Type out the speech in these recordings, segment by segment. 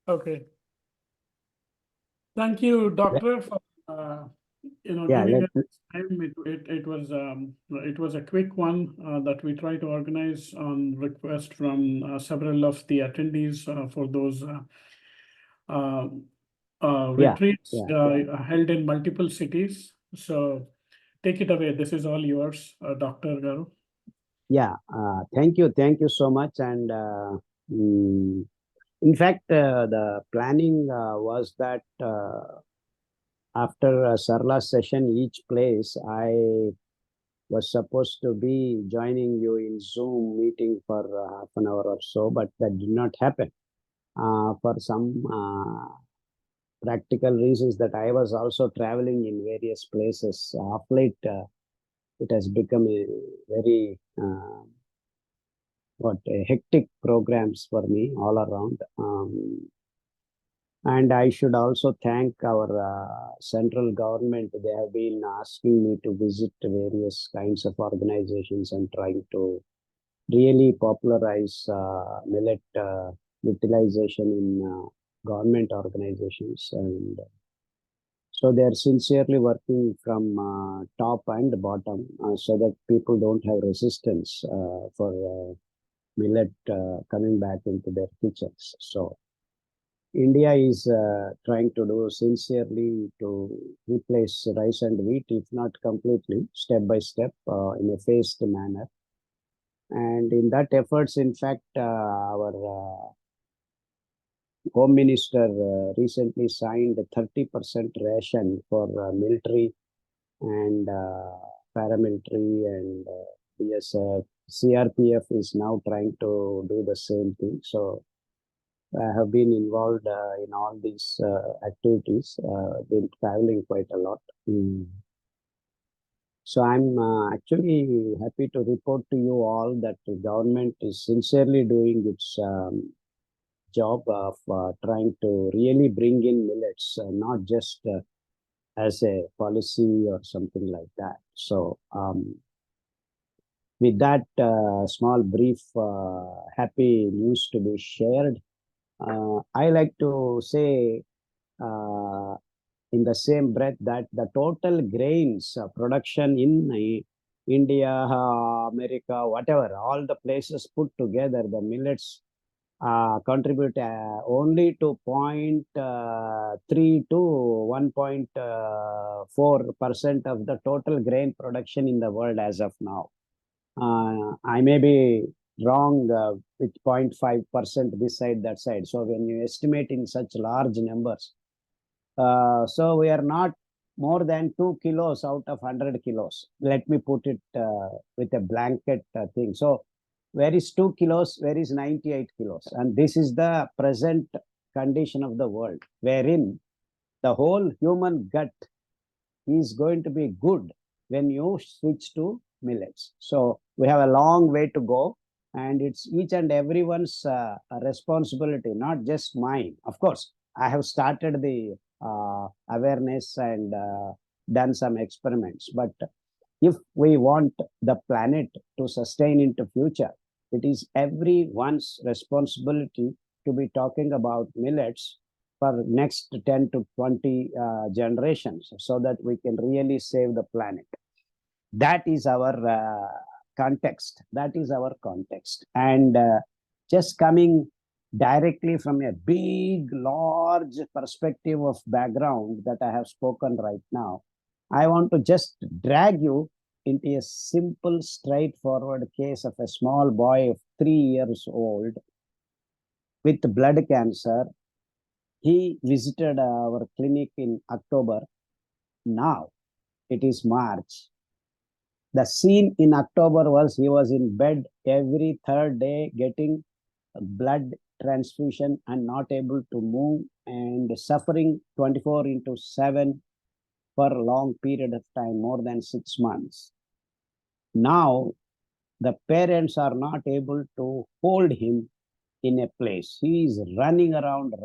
Okay. Thank you, Let- Doctor, for Yeah, giving let, us time. It was a quick one that we try to organize on request from several of the attendees for those uh, yeah, retreats yeah. held in multiple cities. So take it away. This is all yours, Dr. Garu. Yeah, thank you so much. And mm, in fact, the planning was that after Sarla's session, each place I was supposed to be joining you in Zoom meeting for half an hour or so, but that did not happen for some practical reasons that I was also traveling in various places. Of late, it has become a very hectic programs for me all around. And I should also thank our central government. They have been asking me to visit various kinds of organizations and trying to really popularize millet utilization in government organizations. And so they are sincerely working from top and bottom so that people don't have resistance for millet coming back into their kitchens. So India is trying to do sincerely to replace rice and wheat, if not completely, step by step, in a phased manner. And in that efforts, in fact, our Home Minister recently signed a 30% ration for military and paramilitary and BSF. CRPF is now trying to do the same thing. So I have been involved in all these activities, been traveling quite a lot. So I'm actually happy to report to you all that the government is sincerely doing its job of trying to really bring in millets, not just as a policy or something like that. So with that small brief happy news to be shared, I like to say in the same breath that the total grains production in India, America, whatever, all the places put together, the millets contribute only to 0.3 to 1.4% of the total grain production in the world as of now. I may be wrong with 0.5% this side, that side. So when you estimate in such large numbers, so we are not more than 2 kilos out of 100 kilos. Let me put it with a blanket thing. So where is 2 kilos? Where is 98 kilos? And this is the present condition of the world, wherein the whole human gut is going to be good when you switch to millets. So we have a long way to go, and it's each and everyone's responsibility, not just mine. Of course, I have started the awareness and done some experiments, but if we want the planet to sustain into future, it is everyone's responsibility to be talking about millets for next 10 to 20 generations so that we can really save the planet. That is our context. That is our context. And just coming directly from a big, large perspective of background that I have spoken right now, I want to just drag you into a simple, straightforward case of a small boy of 3 years old with blood cancer. He visited our clinic in October. Now it is March. The scene in October was he was in bed every third day getting blood transfusion and not able to move and suffering 24 into 7 for a long period of time, more than 6 months. Now the parents are not able to hold him in a place. He is running around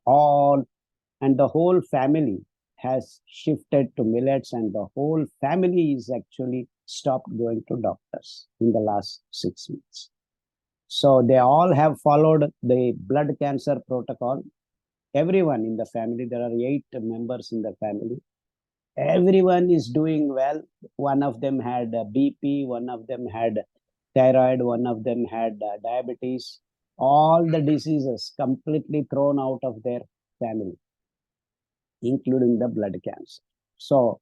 all, and the whole family has shifted to millets, and the whole family is actually stopped going to doctors in the last 6 months. So they all have followed the blood cancer protocol. everyone in the family. There are 8 members in the family. Everyone is doing well. One of them had BP, one of them had thyroid, one of them had diabetes. All the diseases completely thrown out of their family, including the blood cancer. So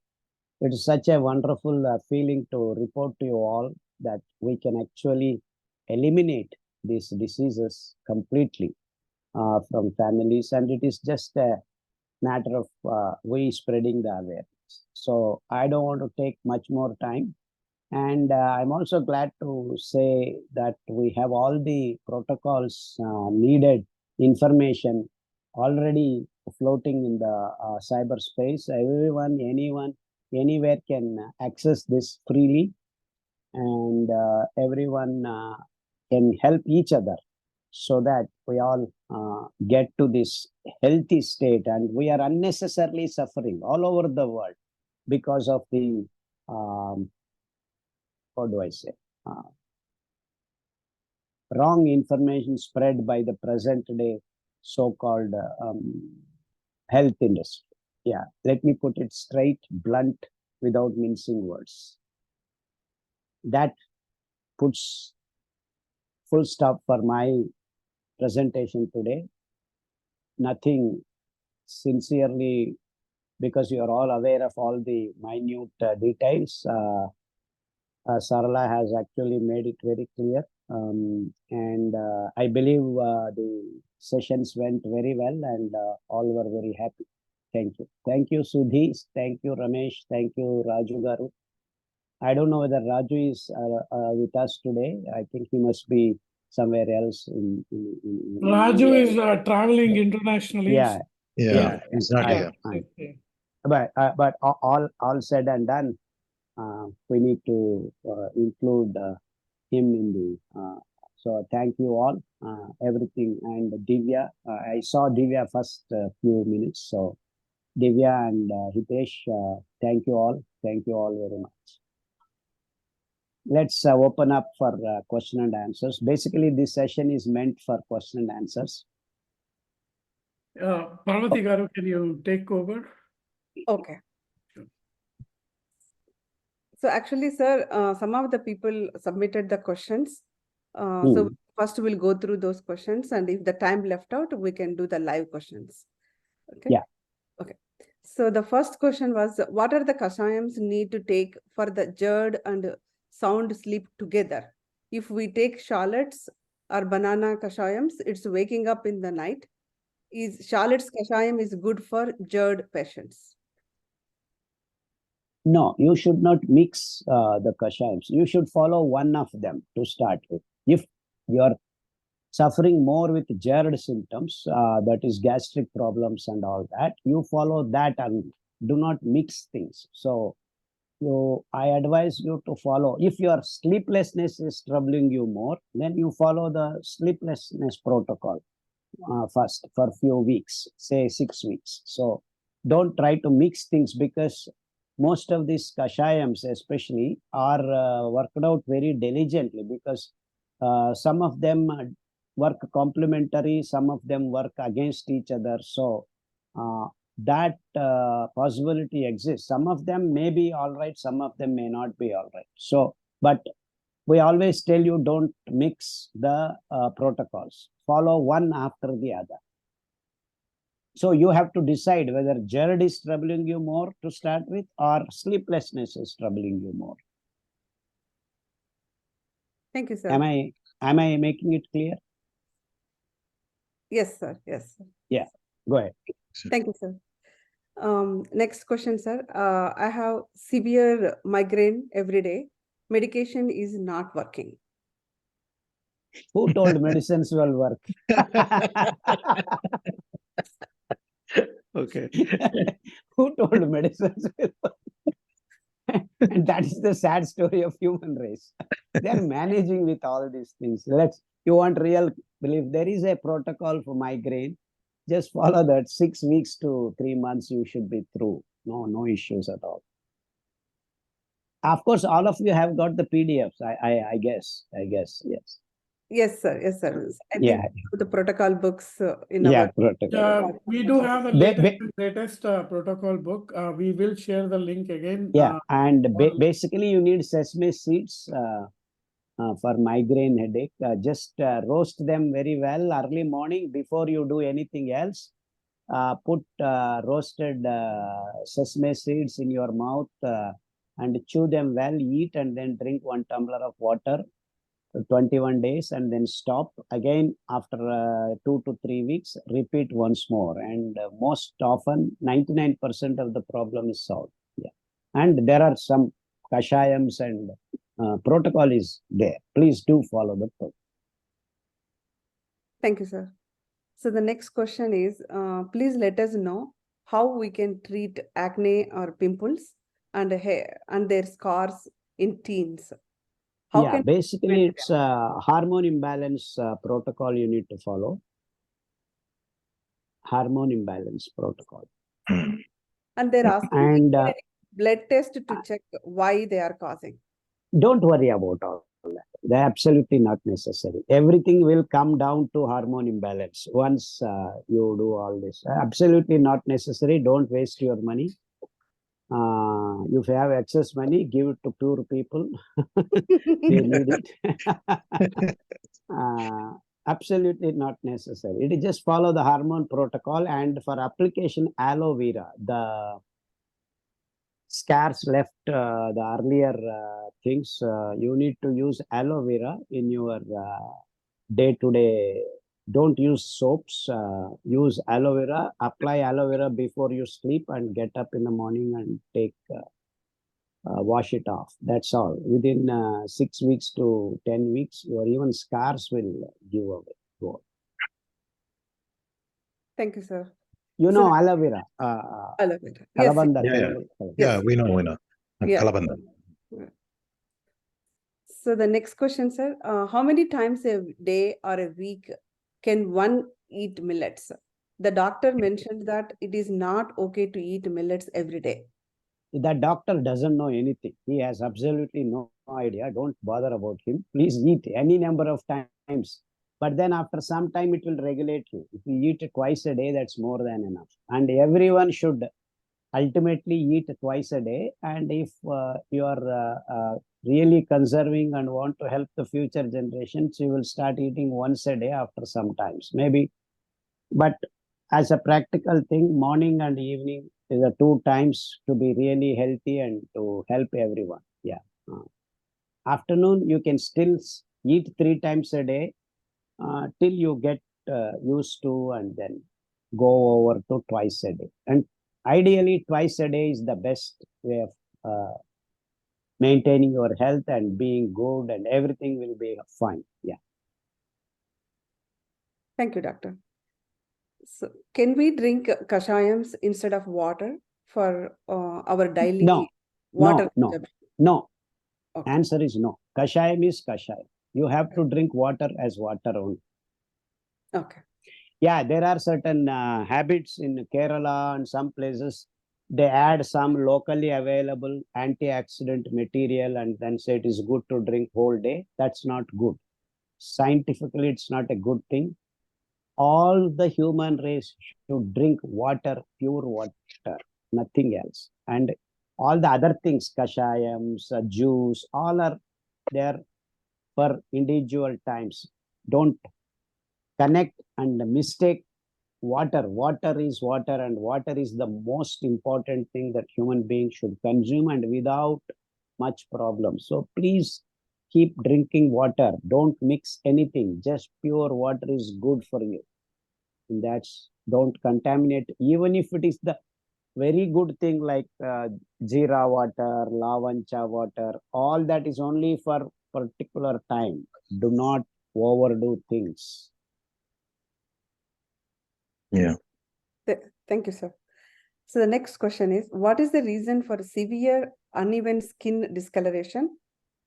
it's such a wonderful feeling to report to you all that we can actually eliminate these diseases completely from families, and it is just a matter of we spreading the awareness. So I don't want to take much more time. And I'm also glad to say that we have all the protocols needed information already floating in the cyberspace. Everyone, anyone, anywhere can access this freely, and everyone can help each other so that we all get to this healthy state, and we are unnecessarily suffering all over the world because of the what do I say? Wrong information spread by the present day so-called health industry. Yeah, let me put it straight, blunt, without mincing words. That puts full stop for my presentation today. Nothing, sincerely, because you are all aware of all the minute details. Sarala has actually made it very clear. And I believe the sessions went very well, and all were very happy. Thank you. Thank you, Sudhi. Thank you, Ramesh. Thank you, Raju Garu. I don't know whether Raju is with us today. I think he must be somewhere else. Raju is traveling internationally. Yeah. Yeah, he's not here. But all said and done, we need to include him in the. So thank you all, everything, and Divya. I saw Divya first few minutes. So Divya and Hitesh, thank you all. Thank you all very much. Let's open up for question and answers. Basically, this session is meant for question and answers. Parvati Garu, can you take over? Okay. So actually, sir, some of the people submitted the questions. So first we'll go through those questions, and if the time left out, we can do the live questions. Okay. Yeah. Okay. So the first question was, what are the kashayams need to take for the GERD and sound sleep together? If we take shallots or banana kashayams, it's waking up in the night. Is shallots kashayam is good for GERD patients? No, you should not mix the kashayams. You should follow one of them to start with. If you are suffering more with GERD symptoms, that is gastric problems and all that, you follow that and do not mix things. So I advise you to follow. If your sleeplessness is troubling you more, then you follow the sleeplessness protocol first for a few weeks, say 6 weeks. So don't try to mix things, because most of these kashayams especially are worked out very diligently, because some of them work complementary, some of them work against each other. So that possibility exists. Some of them may be all right, some of them may not be all right. So, but we always tell you, don't mix the protocols. Follow one after the other. So you have to decide whether GERD is troubling you more to start with, or sleeplessness is troubling you more. Thank you, sir. Am I making it clear? Yes, sir. Yes, sir. Yeah, go ahead. Thank you, sir. Next question, sir. I have severe migraine every day. Medication is not working. Who told medicines will work? Okay. Who told medicines will work? And that is the sad story of human race. They're managing with all these things. You want real belief, there is a protocol for migraine. Just follow that. 6 weeks to 3 months, you should be through. No issues at all. Of course, all of you have got the PDFs. I guess, yes. Yes, sir. Yes, sir. I Yeah, think the protocol books in yeah, our. protocol. We do have the Ba- latest, ba- latest protocol book. We will share the link again. Yeah, and on- basically you need sesame seeds for migraine headache. Just roast them very well early morning before you do anything else. Put roasted sesame seeds in your mouth and chew them well, eat, and then drink 1 tumbler of water 21 days, and then stop again after 2 to 3 weeks. Repeat once more, and most often 99% of the problem is solved. Yeah, and there are some kashayams and protocol is there. Please do follow the protocol. Thank you, sir. So the next question is, please let us know how we can treat acne or pimples and hair and their scars in teens. How Yeah, can basically prevent it's a hormone imbalance protocol you need to follow. Hormone imbalance protocol. and they're asking And blood test to check why they are causing. don't worry about all that. They're absolutely not necessary. Everything will come down to hormone imbalance once you do all this. Absolutely not necessary. Don't waste your money. If you have excess money, give it to poor people. They need it. Absolutely not necessary. It is just follow the hormone protocol, and for application aloe vera, the scars left the earlier things, you need to use aloe vera in your day-to-day. Don't use soaps. Use aloe vera. Apply aloe vera before you sleep and get up in the morning and take wash it off. That's all. Within 6 weeks to 10 weeks, your even scars will give away. Go. Thank you, sir. You So know aloe vera. aloe vera. Yes, Kalabanda. Yeah. Kalabanda. Yeah, we know. Yeah. Kalabanda. So the next question, sir, how many times a day or a week can one eat millets? The doctor mentioned that it is not okay to eat millets every day. The doctor doesn't know anything. He has absolutely no idea. Don't bother about him. Please eat any number of times. But then after some time, it will regulate you. If you eat twice a day, that's more than enough. And everyone should ultimately eat twice a day. And if you are really conserving and want to help the future generations, you will start eating once a day after some times, maybe. But as a practical thing, morning and evening is the 2 times to be really healthy and to help everyone. Yeah. Afternoon, you can still eat 3 times a day till you get used to, and then go over to twice a day. And ideally, twice a day is the best way of maintaining your health and being good, and everything will be fine. Yeah. Thank you, doctor. So can we drink kashayams instead of water for our daily water? No. Okay. Answer is no. Kashayam is kashayam. You have to drink water as water only. Okay. Yeah, there are certain habits in Kerala and some places. They add some locally available antioxidant material and then say it is good to drink whole day. That's not good. Scientifically, it's not a good thing. All the human race should drink water, pure water, nothing else. And all the other things, kashayams, juice, all are there for individual times. Don't connect and mistake water. Water is water, and water is the most important thing that human beings should consume, and without much problem. So please keep drinking water. Don't mix anything. Just pure water is good for you. And that's, don't contaminate, even if it is the very good thing like jeera water, lavancha water, all that is only for particular time. Do not overdo things. Yeah. Thank you, sir. So the next question is, what is the reason for severe uneven skin discoloration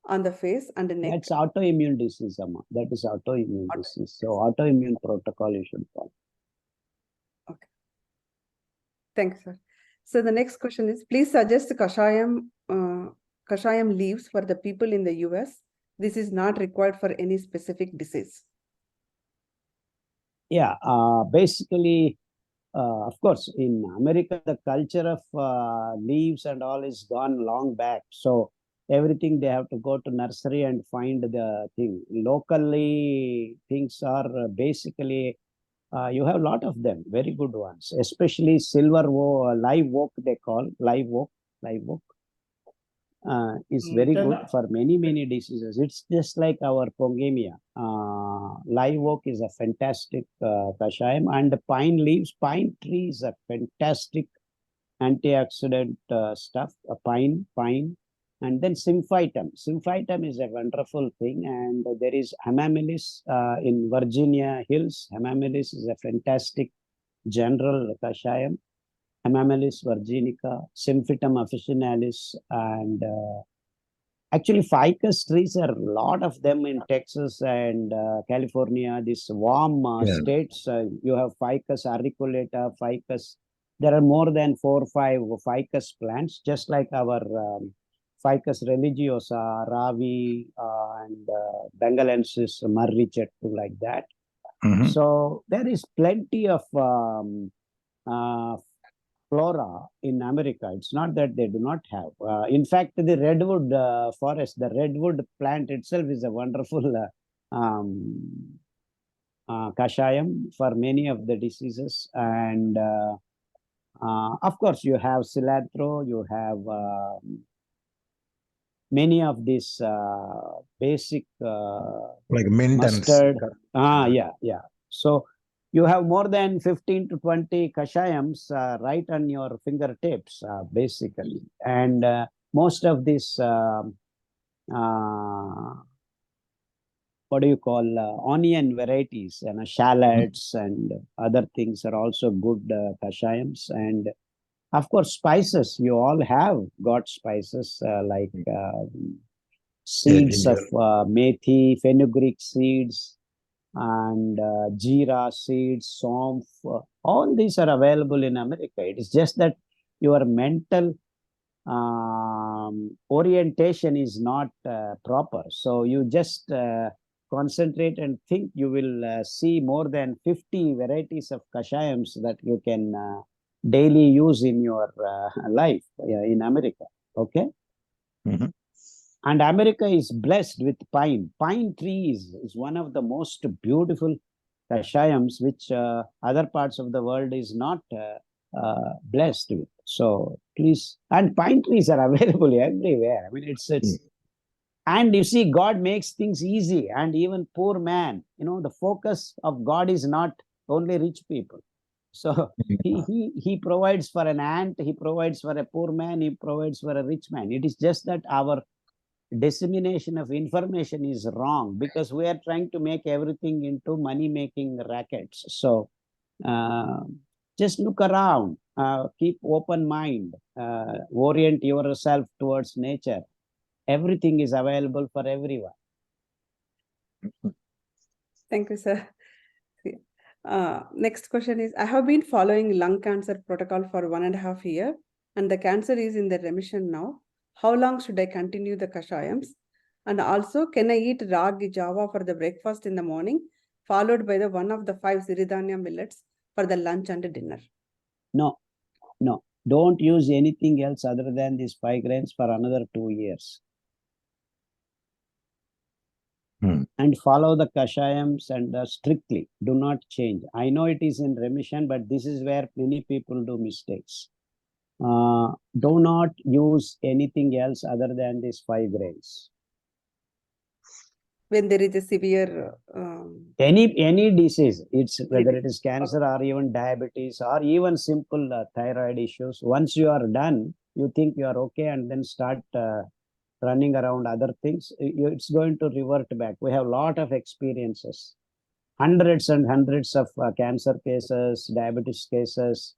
on the face and the neck? That's autoimmune disease, Amma. That is autoimmune disease. So autoimmune protocol you should follow. Okay. Thank you, sir. So the next question is, please suggest kashayam leaves for the people in the US this is not required for any specific disease? Yeah, basically, of course, in America, the culture of leaves and all is gone long back. So everything they have to go to nursery and find the thing. Locally, things are basically, you have a lot of them, very good ones, especially live oak, they call live oak. Is very Then, good for many diseases. It's just like our pongemia. Live oak is a fantastic kashayam, and the pine leaves. Pine tree is a fantastic antioxidant stuff. Pine, and then symphytum. Symphytum is a wonderful thing, and there is hamamelis in Virginia Hills. Hamamelis is a fantastic general kashayam. Hamamelis virginica, Symphytum officinalis, and actually ficus trees are a lot of them in Texas and California. These warm states, you have Ficus auriculata, Ficus. There are more than 4 or 5 ficus plants, just like our Ficus religiosa, Ravi, and Bengalensis, Murray chettu, like that. So there is plenty of flora in America. It's not that they do not have. In fact, the redwood forest, the redwood plant itself is a wonderful kashayam for many of the diseases. And of course, you have cilantro, you have many of these basic like mint mustard. and Yeah. So you have more than 15 to 20 kashayams right on your fingertips, basically. And most of these, what do you call, onion varieties, shallots and other things are also good kashayams. And of course, spices, you all have got spices like seeds of methi, fenugreek seeds, and jeera seeds, somf, all these are available in America. It is just that your mental orientation is not proper. So you just concentrate and think. You will see more than 50 varieties of kashayams that you can daily use in your life in America. Okay. And America is blessed with pine. Pine trees is one of the most beautiful kashayams, which other parts of the world is not blessed with. So please, and pine trees are available everywhere. I mean, it's and you see, God makes things easy, and even poor man, the focus of God is not only rich people. So he provides for an ant, he provides for a poor man, he provides for a rich man. It is just that our dissemination of information is wrong, because we are trying to make everything into money-making rackets. So just look around, keep open mind, orient yourself towards nature. Everything is available for everyone. Thank you, sir. Next question is, I have been following lung cancer protocol for 1.5 years, and the cancer is in the remission now. How long should I continue the kashayams? And also, can I eat ragi java for the breakfast in the morning, followed by one of the 5 siridhanya millets for the lunch and dinner? No. Don't use anything else other than these 5 grains for another 2 years. And follow the kashayams and strictly. Do not change. I know it is in remission, but this is where many people do mistakes. Do not use anything else other than these 5 grains. When there is a severe any disease, whether it is cancer or even diabetes or even simple thyroid issues, once you are done, you think you are okay, and then start running around other things, it's going to revert back. We have a lot of experiences, hundreds and hundreds of cancer cases, diabetes cases,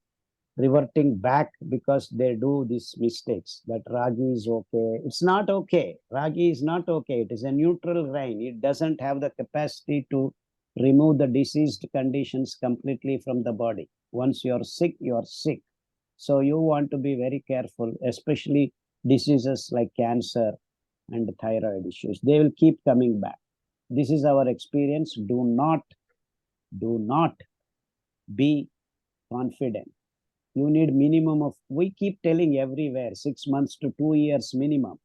reverting back because they do these mistakes. That ragi is okay. It's not okay. Ragi is not okay. It is a neutral grain. It doesn't have the capacity to remove the diseased conditions completely from the body. Once you're sick, you're sick. So you want to be very careful, especially diseases like cancer and thyroid issues. They will keep coming back. This is our experience. Do not be confident. You need minimum of, we keep telling everywhere, 6 months to 2 years minimum.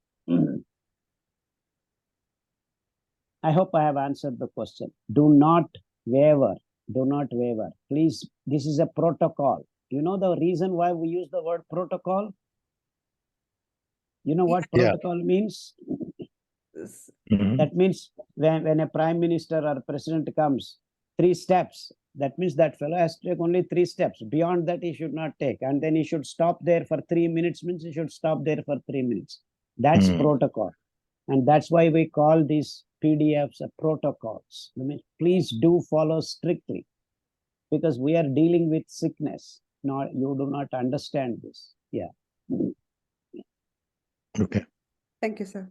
I hope I have answered the question. Do not waver. Do not waver. Please, this is a protocol. You know the reason why we use the word protocol? You know what Yeah. protocol means? S- That means when a prime minister or president comes, 3 steps. That means that fellow has to take only 3 steps. Beyond that, he should not take. And then he should stop there for 3 minutes, means he should stop there for 3 minutes. That's protocol. And that's why we call these PDFs protocols. I mean, please do follow strictly, because we are dealing with sickness. Not, you do not understand this. Yeah. Okay. Thank you, sir.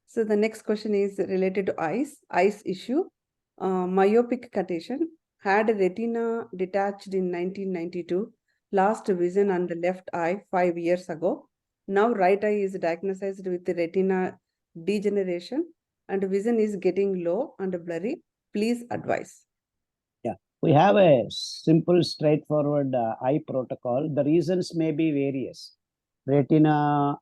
So the next question is related to eyes issue. Myopic condition, had retina detached in 1992, lost vision on the left eye 5 years ago. Now right eye is diagnosed with retina degeneration and vision is getting low and blurry. Please advise. Yeah, we have a simple, straightforward eye protocol. The reasons may be various. Retina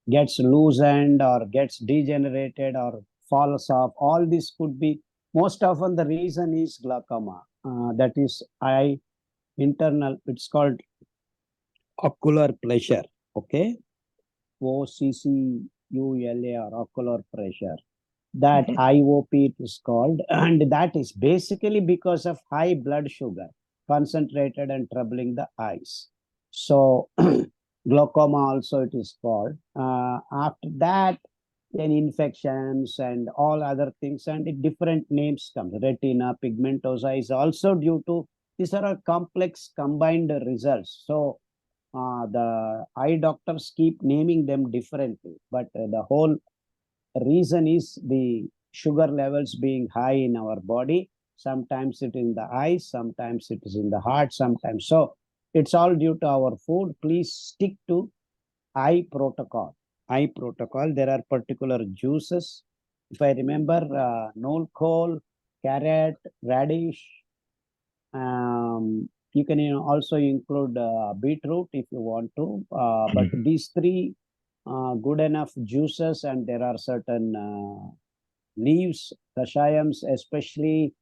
gets loosened or gets degenerated or falls off. All this could be, most often the reason is glaucoma. That is eye internal, it's called ocular pressure. Okay. OCCULA or ocular pressure. That IOP it is called. And that is basically because of high blood sugar concentrated and troubling the eyes. So glaucoma also it is called. After that, then infections and all other things and different names come. Retina pigmentosa is also due to, these are complex combined results. So the eye doctors keep naming them differently, but the whole reason is the sugar levels being high in our body. Sometimes it is in the eyes, sometimes it is in the heart, sometimes. So it's all due to our food. Please stick to eye protocol. Eye protocol. There are particular juices. If I remember, noel cole, carrot, radish. You can also include beetroot if you want to. But these 3 good enough juices, and there are certain leaves, kashayams, especially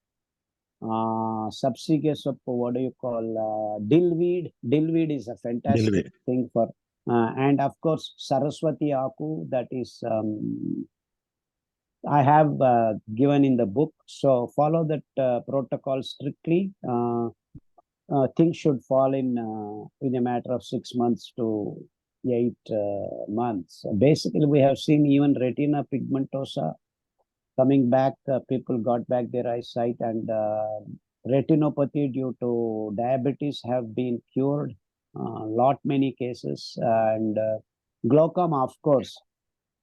subsidious of, what do you call, dillweed. Dillweed is a fantastic thing for, and of course, Saraswati aku, that is, I have given in the book. So follow that protocol strictly. Things should fall in a matter of 6 months to 8 months. Basically, we have seen even retina pigmentosa coming back. People got back their eyesight, and retinopathy due to diabetes have been cured. Many cases, and glaucoma, of course,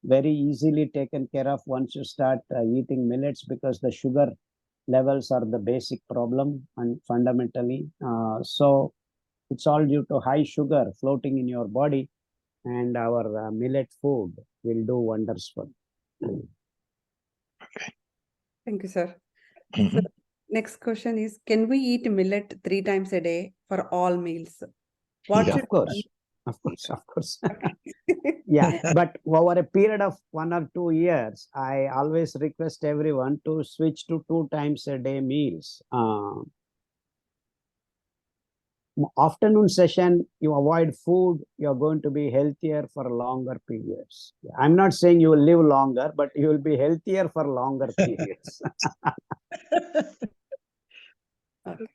very easily taken care of once you start eating millets, because the sugar levels are the basic problem and fundamentally. So it's all due to high sugar floating in your body, and our millet food will do wonders for you. Thank you, sir. So next question is, can we eat millet 3 times a day for all meals? What Yeah. should Of course. we eat? Of course. Yeah, but over a period of 1 or 2 years, I always request everyone to switch to 2 times a day meals. Afternoon session, you avoid food, you're going to be healthier for longer periods. I'm not saying you will live longer, but you will be healthier for longer periods. Okay.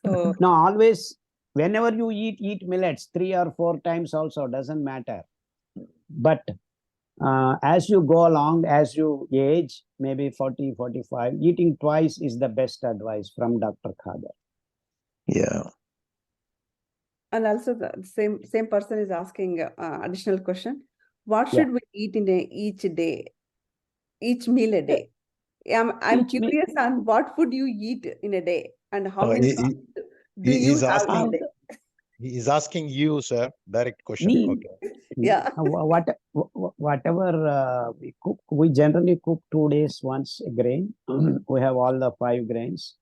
So No, always, whenever you eat millets 3 or 4 times also, doesn't matter. But as you go along, as you age, maybe 40, 45, eating twice is the best advice from Dr. Khader. Yeah. and also the same person is asking additional question. What Yeah. should we eat in each day, each meal a day? I'm Each meal- curious on what food you eat in a day and how many he- do you he's have in a asking- day? He is asking you, sir, direct question. Me? Okay. Yeah. Whatever we cook, we generally cook 2 days once a grain. We have all the 5 grains,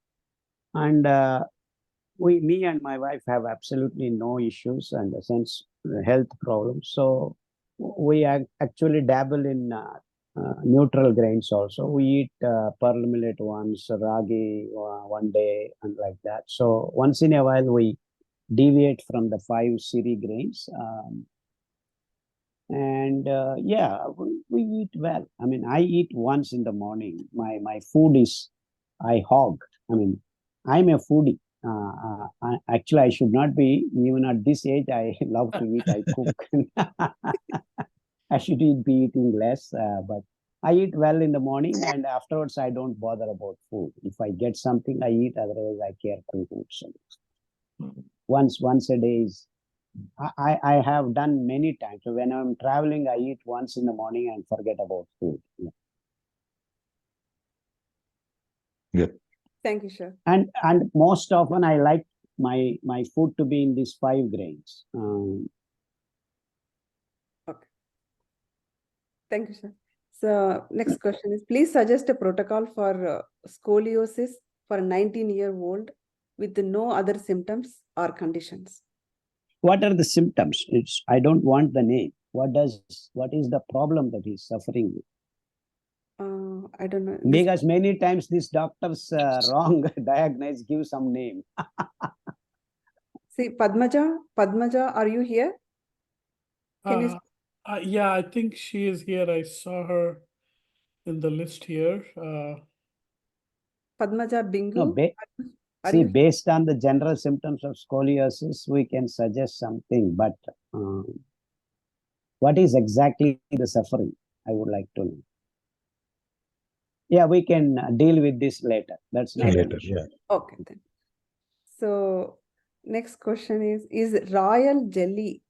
and me and my wife have absolutely no issues and sense health problems. So we actually dabble in neutral grains also. We eat pearl millet once, ragi one day, and like that. So once in a while we deviate from the 5 cereal grains. And yeah, we eat well. I mean, I eat once in the morning. My food is, I hog. I mean, I'm a foodie. Actually, I should not be. Even at this age, I love to eat. I cook. I should be eating less, but I eat well in the morning, and afterwards I don't bother about food. If I get something, I eat. Otherwise, I care for food. So once a day is. I have done many times. So when I'm traveling, I eat once in the morning and forget about food. Yeah. Good. Thank you, sir. And most often I like my food to be in these 5 grains. Okay. Thank you, sir. So next question is, please suggest a protocol for scoliosis for a 19-year-old with no other symptoms or conditions. What are the symptoms? I don't want the name. What is the problem that he's suffering with? I don't know. Because many times these doctors wrong diagnose, give some name. See, Padmaja, are you here? Can you? Yeah, I think she is here. I saw her in the list here. Padmaja Bingu? No, see, based on the general symptoms of scoliosis, we can suggest something, but what is exactly the suffering? I would like to know. Yeah, we can deal with this later. That's not Later, yeah. Okay, then. So next question is royal jelly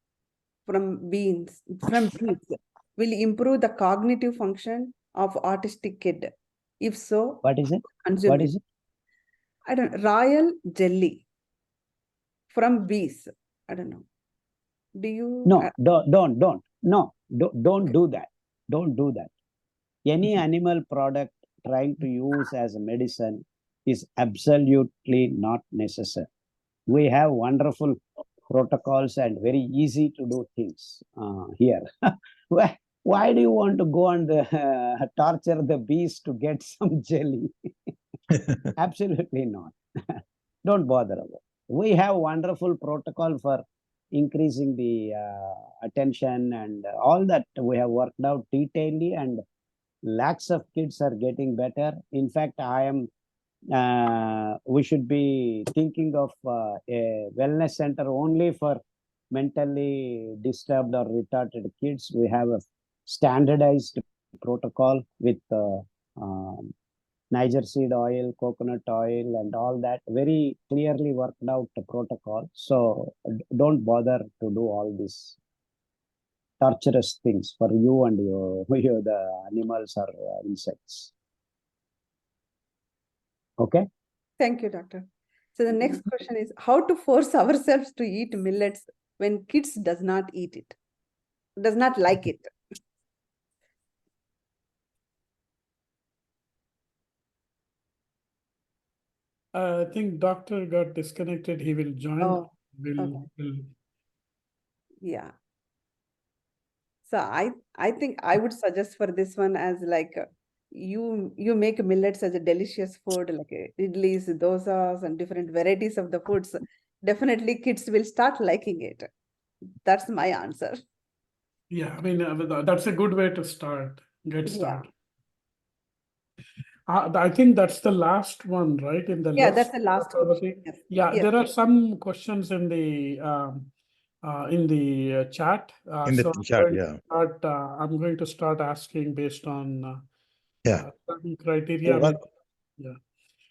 from beans will improve the cognitive function of autistic kid? If so, what is it? consume What it. is it? I don't royal jelly from bees. I don't know. Do you? No, don't do that. Don't do that. Any animal product trying to use as a medicine is absolutely not necessary. We have wonderful protocols and very easy to do things here. Why do you want to go and torture the bees to get some jelly? Absolutely not. Don't bother about it. We have wonderful protocol for increasing the attention and all that we have worked out detailedly, and lakhs of kids are getting better. In fact, we should be thinking of a wellness center only for mentally disturbed or retarded kids. We have a standardized protocol with Niger seed oil, coconut oil, and all that, very clearly worked out the protocol. So don't bother to do all these torturous things for you and the animals or insects. Okay. Thank you, doctor. So the next question is how to force ourselves to eat millets when kids does not eat it, does not like it. I think doctor got disconnected. He will join. Oh, okay. Yeah. So I think I would suggest for this one as like you make millets as a delicious food, like idlis, dosas, and different varieties of the foods. Definitely, kids will start liking it. That's my answer. Yeah, I mean that's a good way to start. Get started. I think that's the last one, right? In the list. Yeah, that's the last one. Yes. Yeah, yes. There are some questions in the chat. In the chat, yeah. I'm going to start asking based on certain criteria.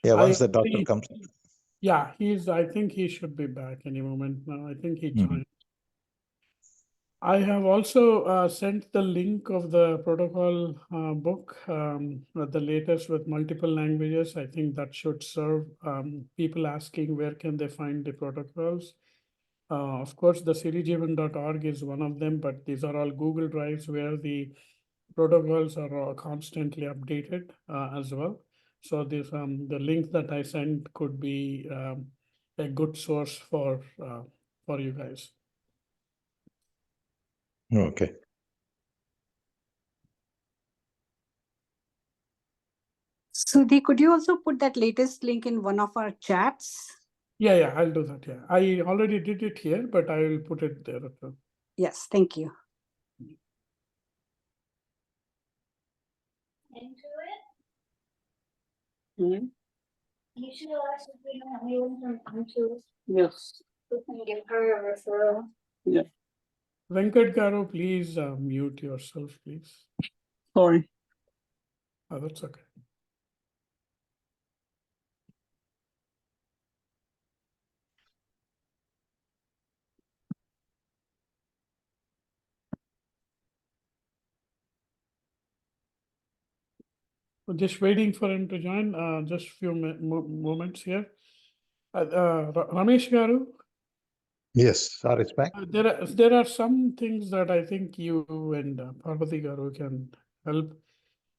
Once the doctor comes. Yeah, I think he should be back any moment now. I think he joined. I have also sent the link of the protocol book, the latest with multiple languages. I think that should serve people asking where can they find the protocols. Of course, the sirijeevan.org is one of them, but these are all Google Drives where the protocols are constantly updated as well. So this the link that I sent could be a good source for you guys. Okay. Sudhi, could you also put that latest link in one of our chats? Yeah, I'll do that. Yeah, I already did it here, but I will put it there. Yes, thank you. Into it. Hmm. You should also bring anyone from Anju Yes. who can give her a referral. Venkat Garu, please mute yourself, please. Sorry. Oh, that's okay. We're just waiting for him to join. Just few moments here. Ramesh Garu, Yes, sir, it's back. there are some things that I think you and Parvati Garu can help.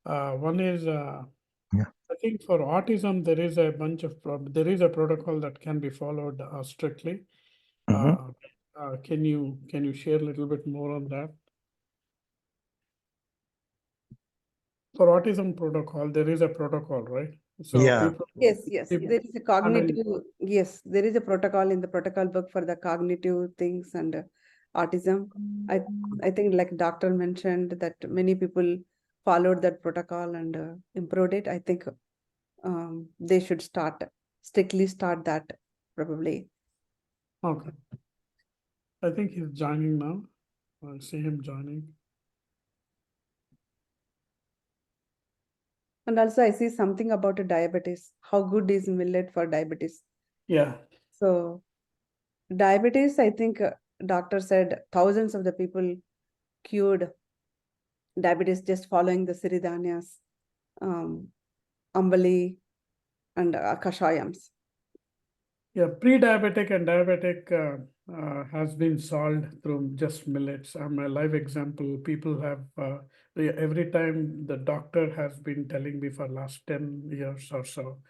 One is, Yeah. I think for autism there is a bunch of there is a protocol that can be followed strictly. Mhm. Can you share a little bit more on that? For autism protocol, there is a protocol, right? So Yeah. people, Yes, people- there is a cognitive, yes, there is a protocol in the protocol book for the cognitive things and autism. I think like doctor mentioned that many people followed that protocol and improved it. I think they should strictly start that probably. Okay. I think he's joining now. I see him joining. And also I see something about diabetes. How good is millet for diabetes? Yeah. So diabetes, I think doctor said thousands of the people cured diabetes just following the siridhanyas, ambali and kashayams. Yeah, pre-diabetic and diabetic has been solved through just millets. I'm a live example. People have every time the doctor has been telling me for last 10 years or so,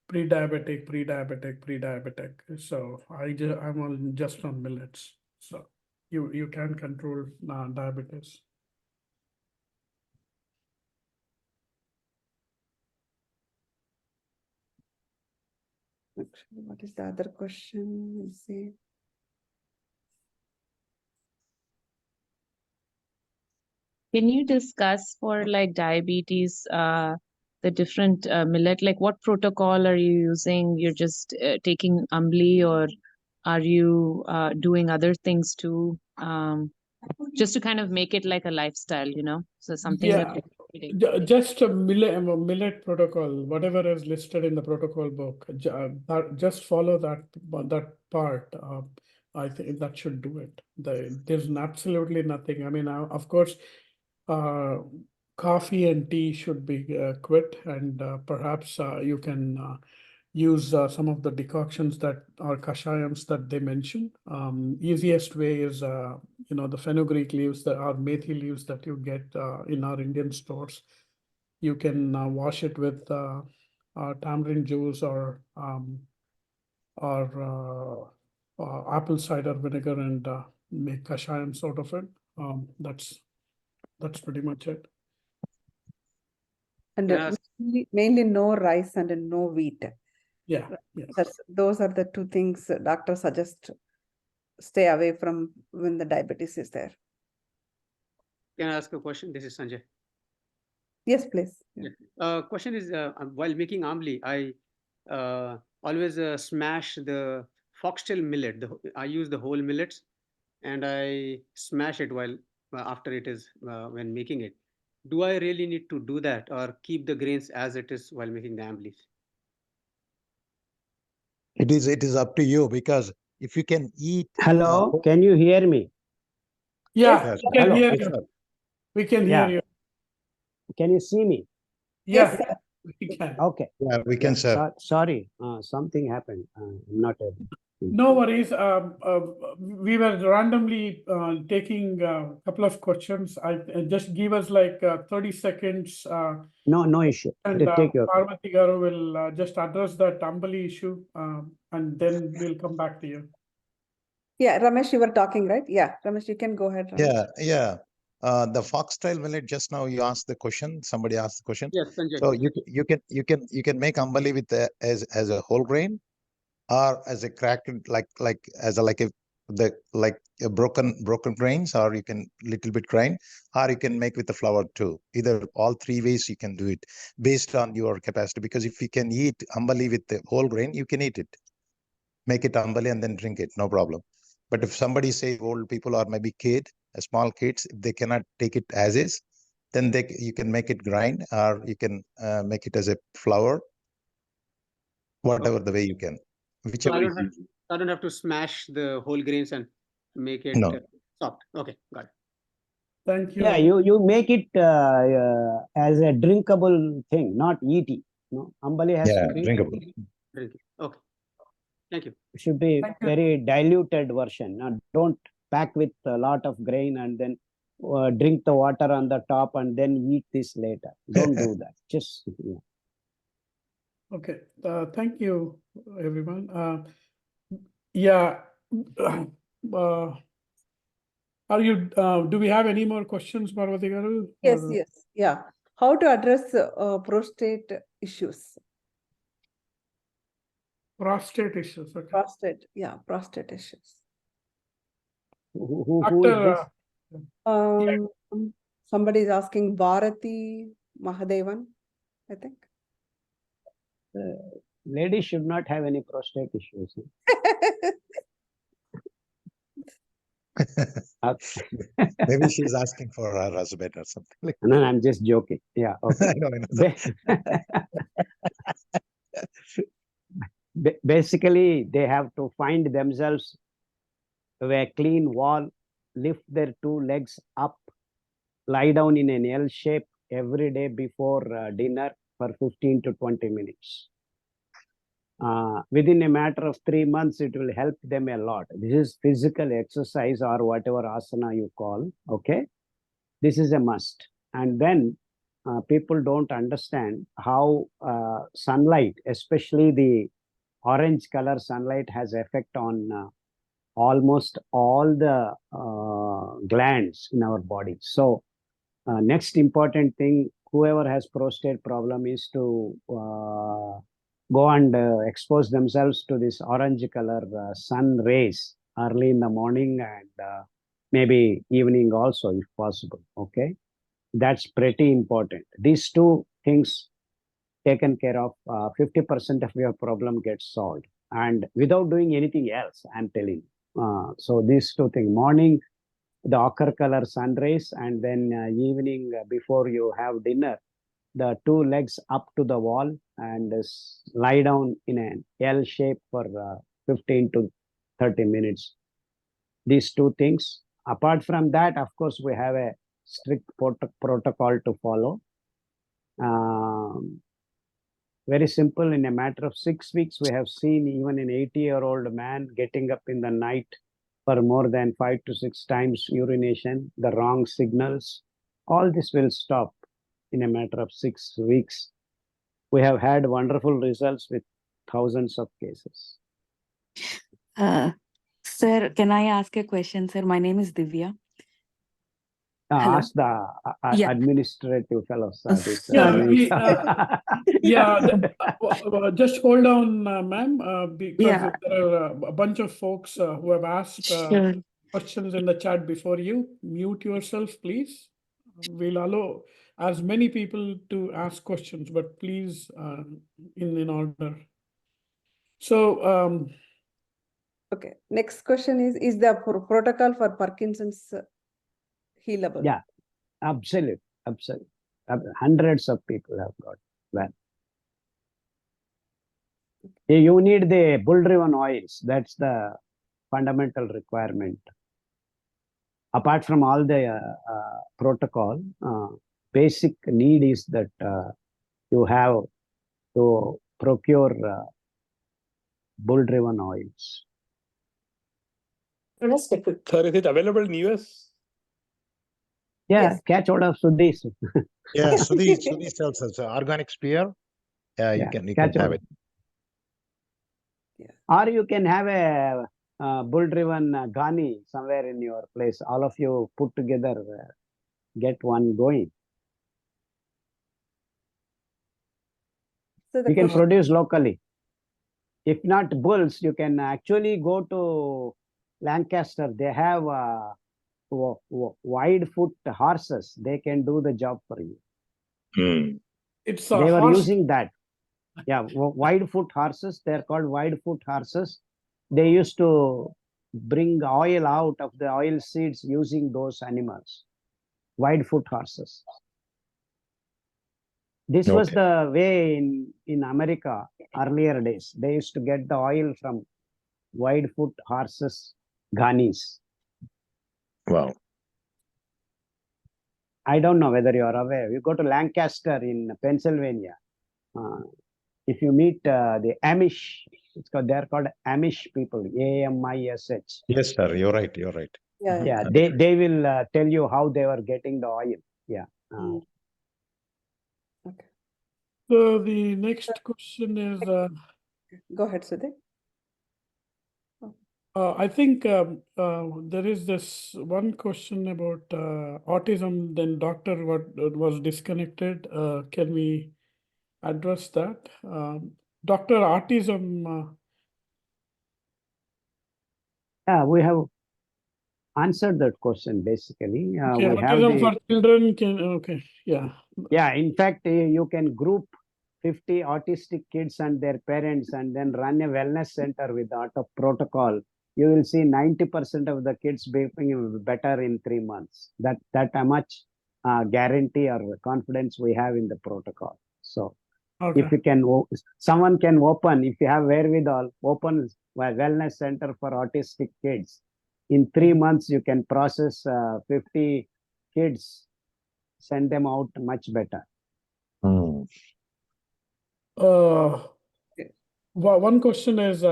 pre-diabetic, pre-diabetic, pre-diabetic. So I'm on just on millets. So you can control diabetes. Actually, what is the other question? Let's see. Can you discuss for like diabetes, the different millet, like what protocol are you using? You're just taking Ambli, or are you doing other things too? Just to kind of make it like a lifestyle, so something Yeah. that you're eating. Just a millet protocol, whatever is listed in the protocol book, just follow that part. I think that should do it. There's absolutely nothing. I mean, of course, coffee and tea should be quit, and perhaps you can use some of the decoctions that are kashayams that they mention. Easiest way is the fenugreek leaves that are methi leaves that you get in our Indian stores. You can wash it with tamarind juice or apple cider vinegar and make kashayam sort of it. That's pretty much it. And Yes. mainly no rice and no wheat. Yeah. Yes. Those are the two things doctors suggest stay away from when the diabetes is there. Can I ask a question? This is Sanjay. Yes, please. Yeah. Question is, while making ambli, I always smash the foxtail millet. I use the whole millets, and I smash it while after it is when making it. Do I really need to do that, or keep the grains as it is while making the amblis? It is up to you, because if you can eat. Hello, can you hear me? Yeah, Yes. we can Hello. hear Yes, you. sir. We can Yeah. hear you. Can you see me? Yeah, we can. Okay. Yeah, we can, sir. Sorry, something happened. I'm not able. No worries. We were randomly taking a couple of questions. Just give us like 30 seconds. No issue. And Take your time. Parvati Garu will just address that Ambali issue, and then we'll come back to you. Yeah, Ramesh, you were talking, right? Yeah, Ramesh, you can go ahead, Ramesh. Yeah. The foxtail millet, just now you asked the question, somebody asked the question. Yes, Sanjay. So you can make ambali with as a whole grain, or as a cracked like a broken grains, or you can little bit grind, or you can make with the flour too. Either all three ways you can do it based on your capacity. Because if you can eat ambali with the whole grain, you can eat it, make it ambali and then drink it, no problem. But if somebody say old people or maybe small kids, if they cannot take it as is, then you can make it grind, or you can make it as a flour, whatever the way you can. So Whichever is easy. I don't have to smash the whole grains and make it No. soft. Okay, got it. Thank you. Yeah, you make it as a drinkable thing, not eating. No, ambali has Yeah, to be drinkable. Drink it. Okay. Thank you. should be Thank you. very diluted version. Don't pack with a lot of grain and then drink the water on the top and then eat this later. Don't do that. Just Okay. Thank you, everyone. Yeah. Are you? Do we have any more questions, Parvati Garu? Yes, Or- yes, yeah. How to address prostate issues? Prostate issues. Okay. Prostate issues. who is Doctor, this? Somebody is asking Bharati Mahadevan, I think. Ladies should not have any prostate issues. Maybe she's asking for her husband or something like No, I'm just joking. Yeah, okay. I know. Basically, they have to find themselves a clean wall, lift their two legs up, lie down in an L shape every day before dinner for 15 to 20 minutes. Within a matter of 3 months, it will help them a lot. This is physical exercise or whatever asana you call, okay? This is a must. And then people don't understand how sunlight, especially the orange color sunlight, has effect on almost all the glands in our body. So next important thing, whoever has prostate problem is to go and expose themselves to this orange color sun rays early in the morning and maybe evening also if possible, okay? That's pretty important. These two things taken care of, 50% of your problem gets solved. And without doing anything else, I'm telling you. So these two things, morning, the ochre color sun rays, and then evening before you have dinner, the two legs up to the wall and lie down in an L shape for 15 to 30 minutes. These two things. Apart from that, of course, we have a strict protocol to follow. Very simple. In a matter of 6 weeks, we have seen even an 80-year-old man getting up in the night for more than 5 to 6 times urination, the wrong signals. All this will stop in a matter of 6 weeks. We have had wonderful results with thousands of cases. Sir, can I ask a question, sir? My name is Divya. Hello? Ask the Yeah. administrative fellows. This, Yeah, just hold on, ma'am, because Yeah. there are a bunch of folks who have asked Sure. questions in the chat before you. Mute yourself, please. We'll allow as many people to ask questions, but please in order. So Okay, next question is the protocol for Parkinson's healable? Yeah, absolutely. Hundreds of people have got that. You need the bull-driven oils. That's the fundamental requirement. Apart from all the protocol, basic need is that you have to procure bull-driven oils. Sir, is it available in US? Yeah, Yes. catch hold of Sudhi. Yeah, Sudhi sells us organic spear. Yeah, you Yeah, can catch have hold. it. Or you can have a bull-driven Ghani somewhere in your place. All of you put together, get one going. So the You can question, produce locally. If not bulls, you can actually go to Lancaster. They have wide foot horses. They can do the job for you. It's a They were horse. using that. Yeah, wide foot horses. They're called wide foot horses. They used to bring oil out of the oil seeds using those animals. Wide foot horses. This was Okay. the way in America earlier days. They used to get the oil from wide foot horses, Ghanis. Wow. I don't know whether you are aware. You go to Lancaster in Pennsylvania. If you meet the Amish, they're called Amish people, A-M-I-S-H. Yes, sir. You're right. You're right. yeah, Yeah, they will tell you how they were getting the oil. Yeah. okay. So the next question is, Go ahead, Sudhi. I think there is this one question about autism. Then doctor was disconnected. Can we address that? Doctor, autism. Yeah, we have answered that question basically. Okay, We have autism the, for children can. Okay, yeah. yeah, in fact, you can group 50 autistic kids and their parents and then run a wellness center with auto protocol. You will see 90% of the kids being better in 3 months. That much guarantee or confidence we have in the protocol. So Okay. if you can, someone can open, if you have wherewithal, open a wellness center for autistic kids. In 3 months, you can process 50 kids, send them out much better. One question is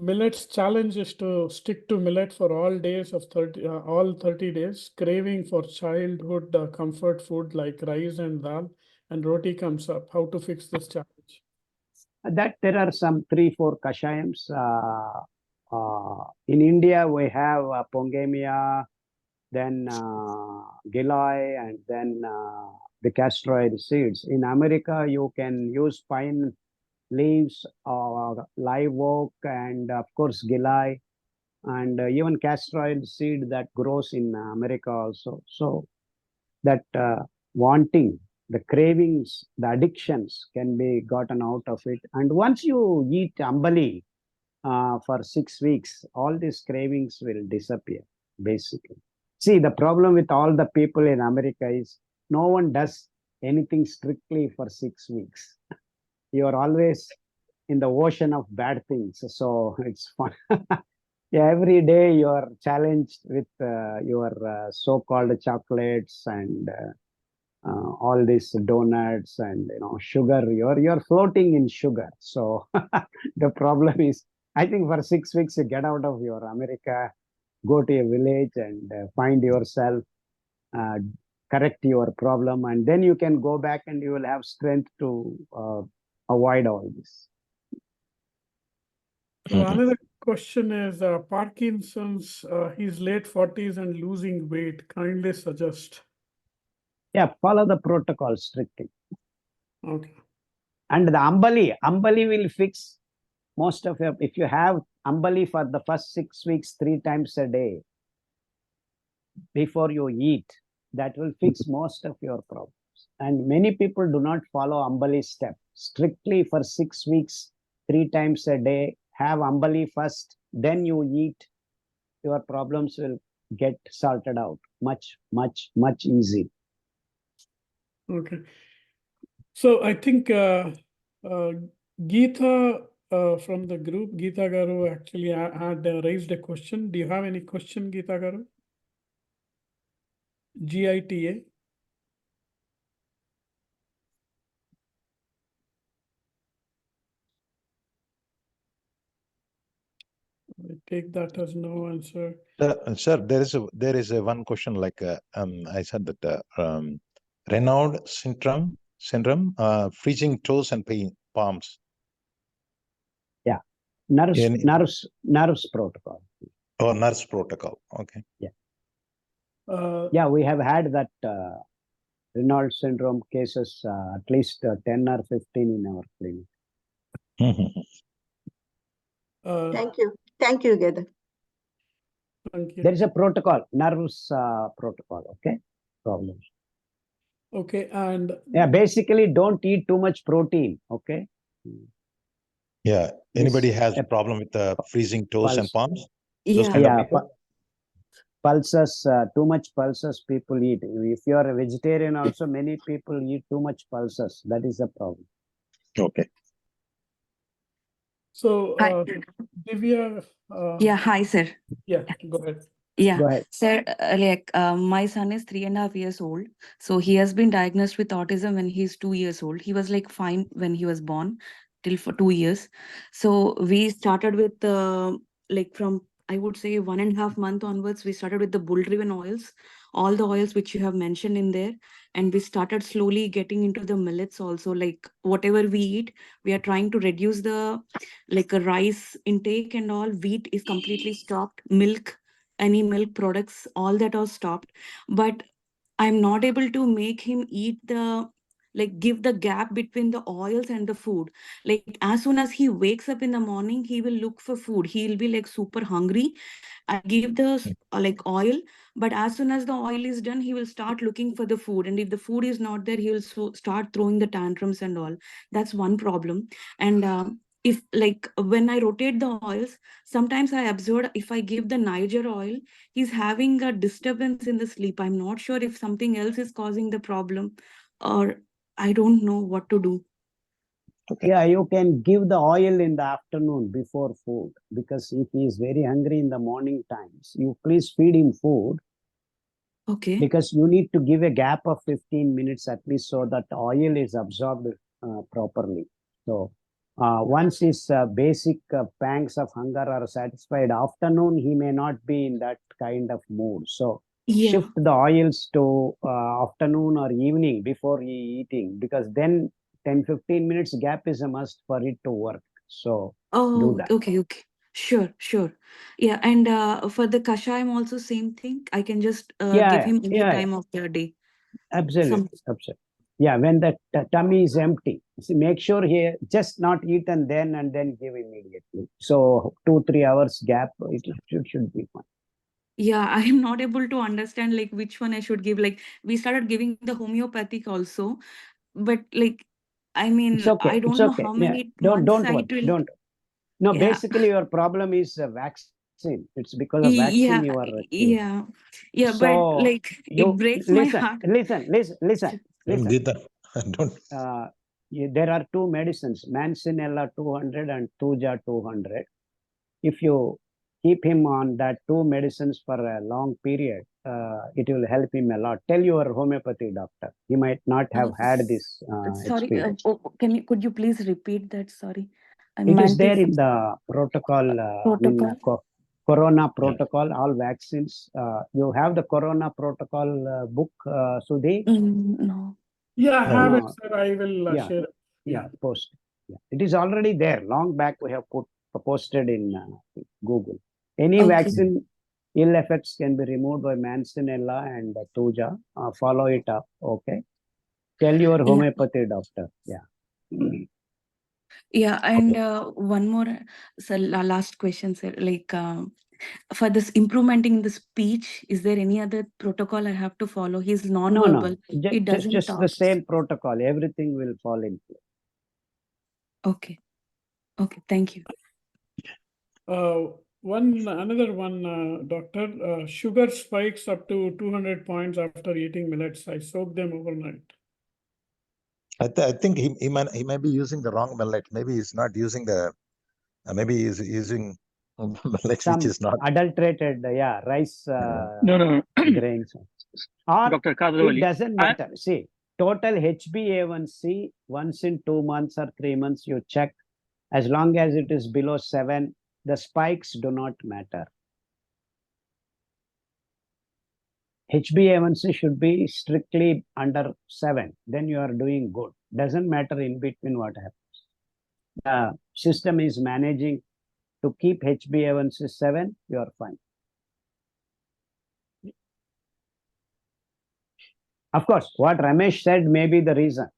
millet's challenge is to stick to millet for all days of 30 days. Craving for childhood comfort food like rice and dal and roti comes up. How to fix this challenge? That there are some 3-4 kashayams. In India, we have pongemia, then gilai, and then the castor seeds. In America, you can use pine leaves or live oak, and of course gilai, and even castor oil seed that grows in America also. So that wanting, the cravings, the addictions can be gotten out of it. And once you eat ambali for 6 weeks, all these cravings will disappear, basically. See, the problem with all the people in America is no one does anything strictly for 6 weeks. You are always in the ocean of bad things. So it's fun. Yeah, every day you are challenged with your so-called chocolates and all these donuts and sugar. You're floating in sugar. So the problem is, I think for 6 weeks you get out of your America, go to a village and find yourself, correct your problem, and then you can go back and you will have strength to avoid all this. Another question is Parkinson's. He's late 40s and losing weight. Kindly suggest. Yeah, follow the protocol strictly. Okay. And the ambali will fix most of your, if you have ambali for the first 6 weeks, 3 times a day before you eat, that will fix most of your problems. And many people do not follow ambali step. Strictly for 6 weeks, 3 times a day, have ambali first, then you eat, your problems will get sorted out much, much, much easier. Okay. So I think Geeta from the group, Geeta Garu actually had raised a question. Do you have any question, Geeta Garu? GITA. I take that as no answer. Sir, there is a one question like I said that Raynaud syndrome, freezing toes and pain palms. Nerves protocol. Oh, nurse protocol. Okay. Yeah, we have had that Raynaud syndrome cases, at least 10 or 15 in our clinic. Thank you. Thank you, Khader. Thank you. There is a protocol, nerves protocol, okay? Problem. Okay, and Yeah, basically don't eat too much protein, okay? Yeah. Anybody This- has a problem with the freezing toes and palms? Those Yeah. kind of Yeah, people? pulses, too much pulses people eat. If you are a vegetarian also, many people eat too much pulses. That is the problem. Okay. so Hi. Divya, Yeah, hi, sir. yeah, go ahead. Yeah, Go ahead. sir, my son is 3.5 years old. So he has been diagnosed with autism when he's 2 years old. He was like fine when he was born till for 2 years. So we started with like from, I would say 1.5 month onwards, we started with the bull driven oils, all the oils which you have mentioned in there. And we started slowly getting into the millets also, like whatever we eat, we are trying to reduce the like a rice intake and all. Wheat is completely stopped. Milk, any milk products, all that are stopped. But I'm not able to make him eat the, like give the gap between the oils and the food. Like as soon as he wakes up in the morning, he will look for food. He'll be like super hungry. I give the like oil, but as soon as the oil is done, he will start looking for the food. And if the food is not there, he will start throwing the tantrums and all. That's one problem. And if like when I rotate the oils, sometimes I observed if I give the Niger oil, he's having a disturbance in the sleep. I'm not sure if something else is causing the problem, or I don't know what to do. Okay. Yeah, you can give the oil in the afternoon before food, because if he is very hungry in the morning times, you please feed him food, Okay. because you need to give a gap of 15 minutes at least so that oil is absorbed properly. So once his basic pangs of hunger are satisfied, afternoon he may not be in that kind of mood. So Yeah. shift the oils to afternoon or evening before eating, because then 10-15 minutes gap is a must for it to work. So do Oh, that. okay. Sure. Yeah, and for the kashayam also same thing. I can just give him any time of the day. Absolutely. Yeah, when the tummy is empty, make sure he just not eat and then give immediately. So 2-3 hours gap, it should be fine. Yeah, I am not able to understand like which one I should give. Like we started giving the homeopathic also, but like I mean, It's okay. I don't know how many Don't months worry. it will. Don't. No, Yeah. basically your problem is vaccine. It's because of vaccine you are Yeah. So But like you it breaks my listen, heart. listen. Gita, don't. There are two medicines, Mancinella 200 and Tuja 200. If you keep him on that two medicines for a long period, it will help him a lot. Tell your homeopathy doctor. He might not have had this Sorry, experience. could you please repeat that? Sorry. It is there in the protocol, Corona protocol, all vaccines. You have the Corona protocol book, Sudhi? No. Yeah, I have it, No. sir. I will share it. Yeah, post. Yeah. It is already there. Long back we have posted in Google. Any vaccine ill effects can be removed by Mancinella and Tuja. Follow it up. Okay. Tell your homeopathy doctor. Yeah. Yeah, and one more, sir, last question, sir. Like for this implementing the speech, is there any other protocol I have to follow? He's non-verbal. No. He doesn't Just talk. the same protocol. Everything will fall in place. Okay. Thank you. Another one, doctor. Sugar spikes up to 200 points after eating millets. I soak them overnight. I think he might be using the wrong millet. Maybe he's not using the. Maybe he's using millet Some which is not adulterated, rice No. grains. Or Dr. Khader it Vali. doesn't matter. See, total HbA1c once in 2 months or 3 months, you check. As long as it is below 7, the spikes do not matter. HbA1c should be strictly under 7. Then you are doing good. Doesn't matter in between what happens. The system is managing to keep HbA1c 7, you are fine. Of course, what Ramesh said may be the reason.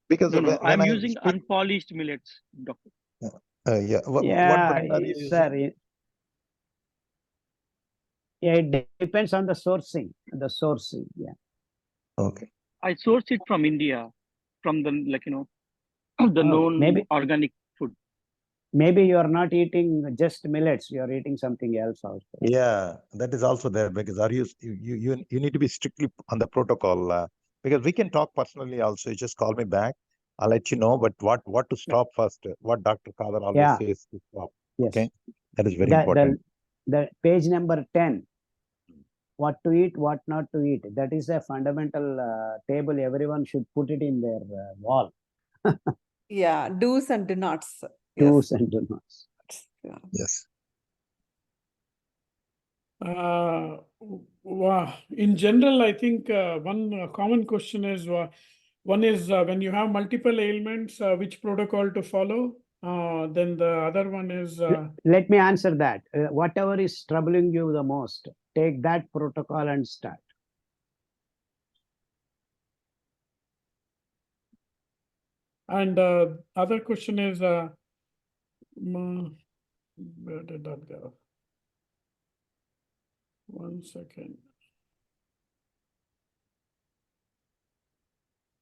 Because No, when I'm I using speak, unpolished millets, doctor. yeah, what Yeah, brand are you sir. using? Yeah, it depends on the sourcing. The sourcing, yeah. Okay. I source it from India, from the the known maybe organic food. maybe you are not eating just millets. You are eating something else also. Yeah, that is also there because you need to be strictly on the protocol because we can talk personally also. You just call me back. I'll let you know. But what to stop first? What Dr. Khader always Yeah. says to stop. Yes. Okay, that is very important. The page number 10. What to eat, what not to eat. That is a fundamental table. Everyone should put it in their wall. Yeah, do's and do nots. Do's and do nots. Yeah. Yes. In general, I think one common question is one is when you have multiple ailments, which protocol to follow? Then the other one is Let me answer that. Whatever is troubling you the most, take that protocol and start. and other question is where did that go? 1 second.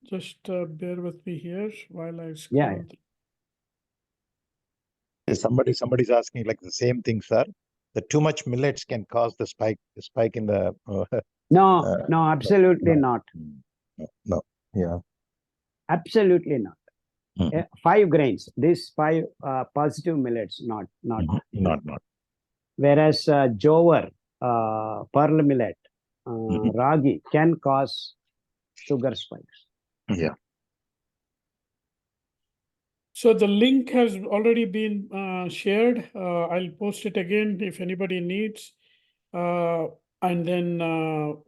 Just bear with me here while I scroll. Yeah. Somebody's asking like the same thing, sir. The too much millets can cause the spike in the. No, absolutely not. No, yeah. Absolutely not. 5 grains. These 5 positive millets, not. Whereas jowar, pearl millet, ragi can cause sugar spikes. Yeah. So the link has already been shared. I'll post it again if anybody needs. And then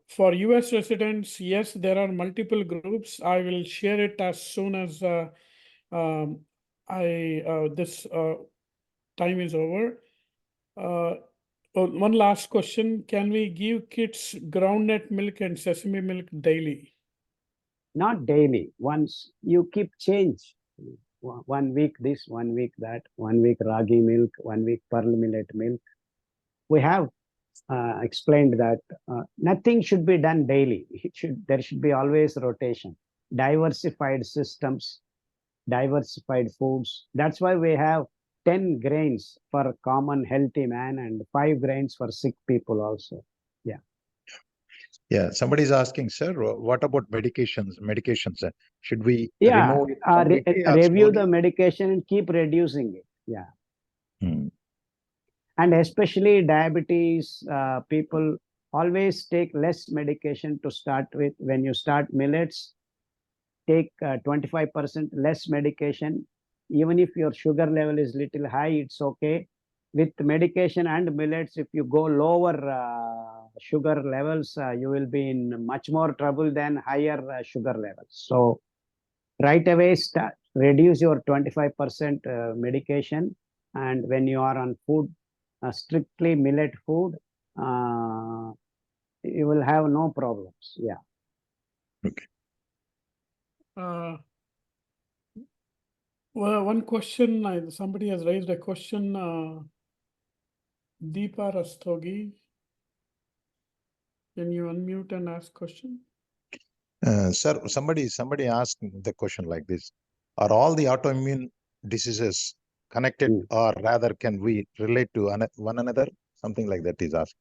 for US residents, yes, there are multiple groups. I will share it as soon as this time is over. One last question. Can we give kids groundnut milk and sesame milk daily? Not daily. Once you keep change. 1 week this, 1 week that, 1 week ragi milk, 1 week pearl millet milk. We have explained that nothing should be done daily. There should be always rotation, diversified systems, diversified foods. That's why we have 10 grains for common healthy man and 5 grains for sick people also. Yeah. Yeah. Somebody's asking, sir, what about medications? Should we remove it completely or review slowly? the medication and keep reducing it. Yeah. And especially diabetes people always take less medication to start with. When you start millets, take 25% less medication. Even if your sugar level is little high, it's okay. With medication and millets, if you go lower sugar levels, you will be in much more trouble than higher sugar levels. So right away, reduce your 25% medication. And when you are on food, strictly millet food, you will have no problems. Yeah. Okay. Well, one question, somebody has raised a question. Deepa Rastogi, can you unmute and ask question? Sir, somebody asked the question like this: are all the autoimmune diseases connected, or rather, can we relate to one another? Something like that is asked.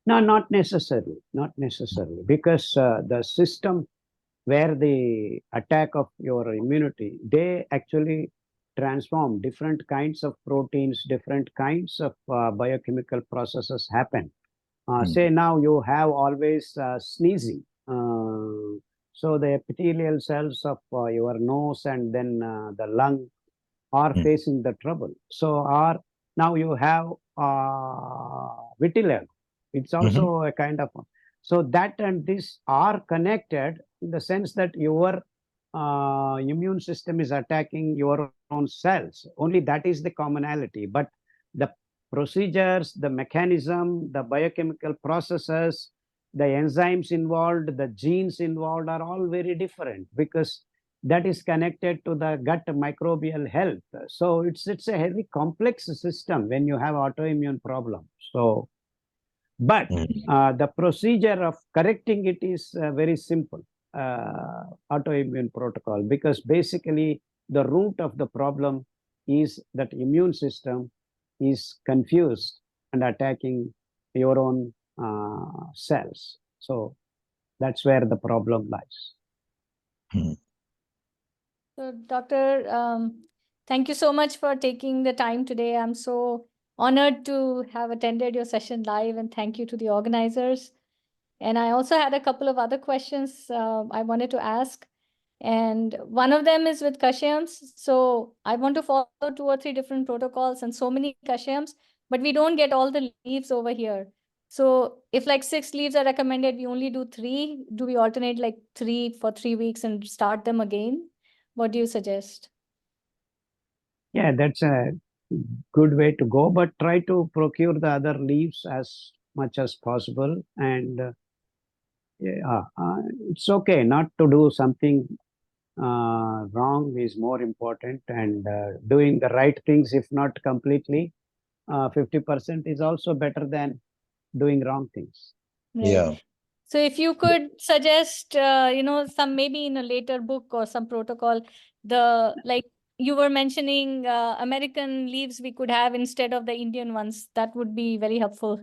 No, not necessarily. Not necessarily, because the system where the attack of your immunity, they actually transform different kinds of proteins, different kinds of biochemical processes happen. Say now you have always sneezing. So the epithelial cells of your nose and then the lung are facing the trouble. So our Now you have vitiligo. It's also a kind of, so that and this are connected in the sense that your immune system is attacking your own cells. Only that is the commonality. But the procedures, the mechanism, the biochemical processes, the enzymes involved, the genes involved are all very different, because that is connected to the gut microbial health. So it's a very complex system when you have autoimmune problems. So, but the procedure of correcting it is very simple, autoimmune protocol, because basically the root of the problem is that immune system is confused and attacking your own cells. So that's where the problem lies. So, Doctor, thank you so much for taking the time today. I'm so honored to have attended your session live, and thank you to the organizers. And I also had a couple of other questions I wanted to ask. And one of them is with Kashyams. So I want to follow 2 or 3 different protocols and so many Kashyams, but we don't get all the leaves over here. So if like 6 leaves are recommended, we only do 3. Do we alternate like 3 for 3 weeks and start them again? What do you suggest? Yeah, that's a good way to go, but try to procure the other leaves as much as possible. And it's okay not to do something wrong is more important, and doing the right things, if not completely, 50% is also better than doing wrong things. Right. Yeah. So if you could suggest, some maybe in a later book or some protocol, like you were mentioning American leaves we could have instead of the Indian ones, that would be very helpful.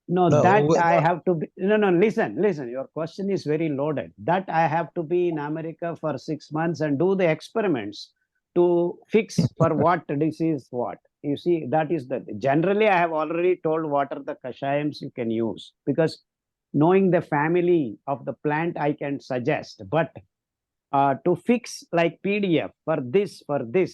No, No, that we- I have to be, no, listen, your question is very loaded. That I have to be in America for 6 months and do the experiments to fix for what disease what. You see, that is generally I have already told what are the kashayams you can use, because knowing the family of the plant I can suggest, but to fix like PDF for this,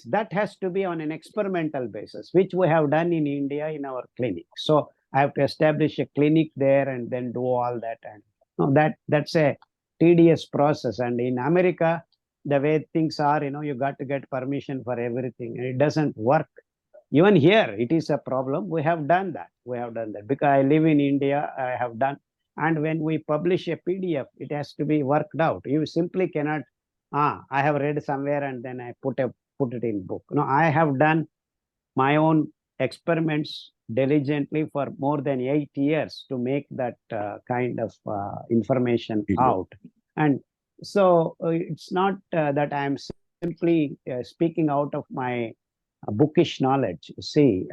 that has to be on an experimental basis, which we have done in India in our clinic. So I have to establish a clinic there and then do all that. And no, that's a tedious process. And in America, the way things are, you got to get permission for everything, and it doesn't work. Even here, it is a problem. We have done that. Because I live in India, I have done. And when we publish a PDF, it has to be worked out. You simply cannot, I have read somewhere and then I put it in book. No, I have done my own experiments diligently for more than 8 years to make that kind of information out. And so it's not that I'm simply speaking out of my bookish knowledge. See,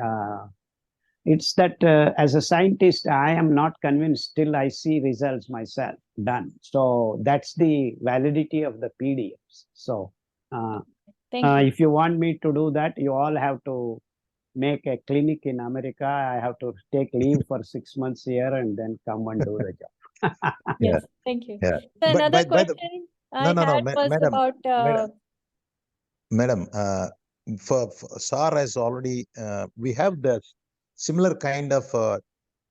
it's that as a scientist, I am not convinced till I see results myself done. So that's the validity of the PDFs. So Thank you. if you want me to do that, you all have to make a clinic in America. I have to take leave for 6 months here and then come and do the job. Yes, thank you. Yeah. So But another by the- question No, I no, no, had was madam, about madam, for SAR has already, we have the similar kind of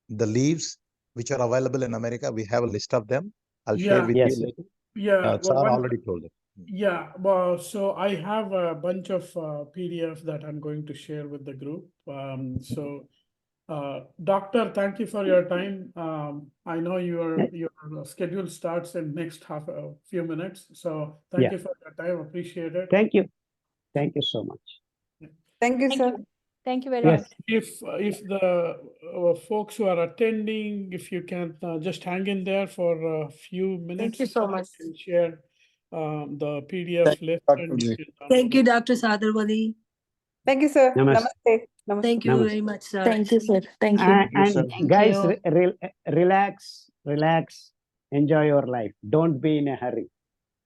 the leaves which are available in America. We have a list of them. I'll share with Yes. you later. Yeah, well, SAR already told it. yeah, well, so I have a bunch of PDFs that I'm going to share with the group. Doctor, thank you for your time. I know your schedule starts in next few minutes. So thank you for your time. Appreciate it. Thank you. Thank you so much. Thank you, thank sir. you. Thank you very Yes. much. If the folks who are attending, if you can just hang in there for a few minutes. you so much. I can share the PDF list. And you can Thank download you, it. Dr. Sadar Wali. Thank you, sir. Namaste. Namaste. Namaste. Thank you Namaste. very much, sir. Thank you, sir. Thank you. And Thank guys, you. relax, enjoy your life. Don't be in a hurry.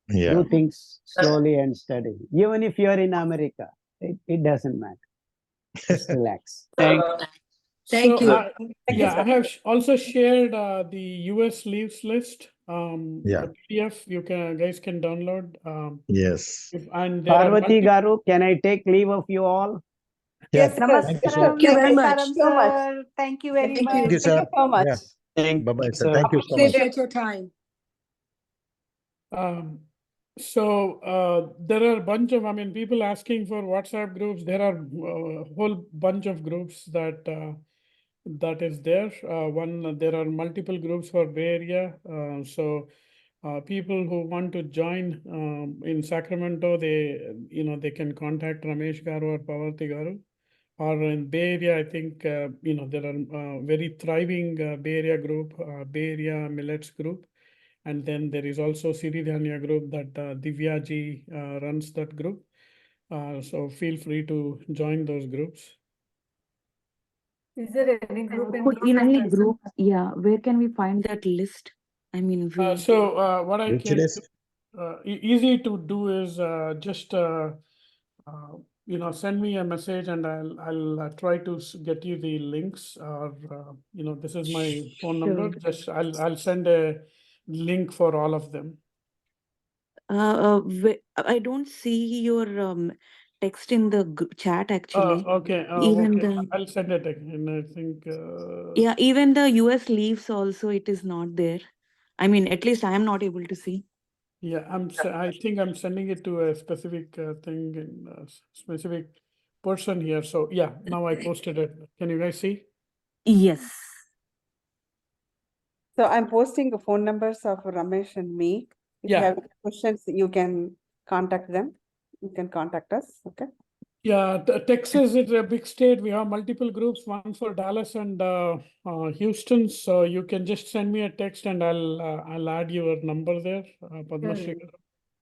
Yeah. Do things slowly and steadily. Even if you're in America, it doesn't matter. Just relax. Thank So, you. I have also shared the US leaves list. Yeah. The PDF you guys can download. Yes. And there are Parvati Garu, can I take leave of you all? Yeah. Yes, sir. Thank you, sir. Thank you very much. Thank you so much. Sir. Thank you very Thank much. you. Thank you, Thank sir. you so much. Yeah. Thank Bye-bye, you, sir. sir. Thank you so much. Appreciate your time. There are a bunch of, I mean, people asking for WhatsApp groups. There are a whole bunch of groups that is there. There are multiple groups for Bay Area. People who want to join in Sacramento, they can contact Ramesh Garu or Pavarti Garu. Or in Bay Area, I think, there are very thriving Bay Area group, Bay Area Millets group. And then there is also Siridhanya group that Divya ji runs that group. So feel free to join those groups. Is there any group In any group, yeah, where can we find that list? I mean, What I Which can list? easy to do is just send me a message and I'll try to get you the links, or this is my phone number. Sure. Just I'll send a link for all of them. I don't see your text in the chat actually. Okay. Even Okay. I'll send it again. I think. Yeah, even the US leaves also, it is not there. I mean, at least I am not able to see. Yeah, I think I'm sending it to a specific thing and specific person here. So yeah, now I posted it. Can you guys see? Yes. So I'm posting the phone numbers of Ramesh and me. If you have any questions, you can contact them. You can contact us. Okay. Yeah, Texas is a big state. We have multiple groups, one for Dallas and Houston. So you can just send me a text and I'll add your number there, Padmashree.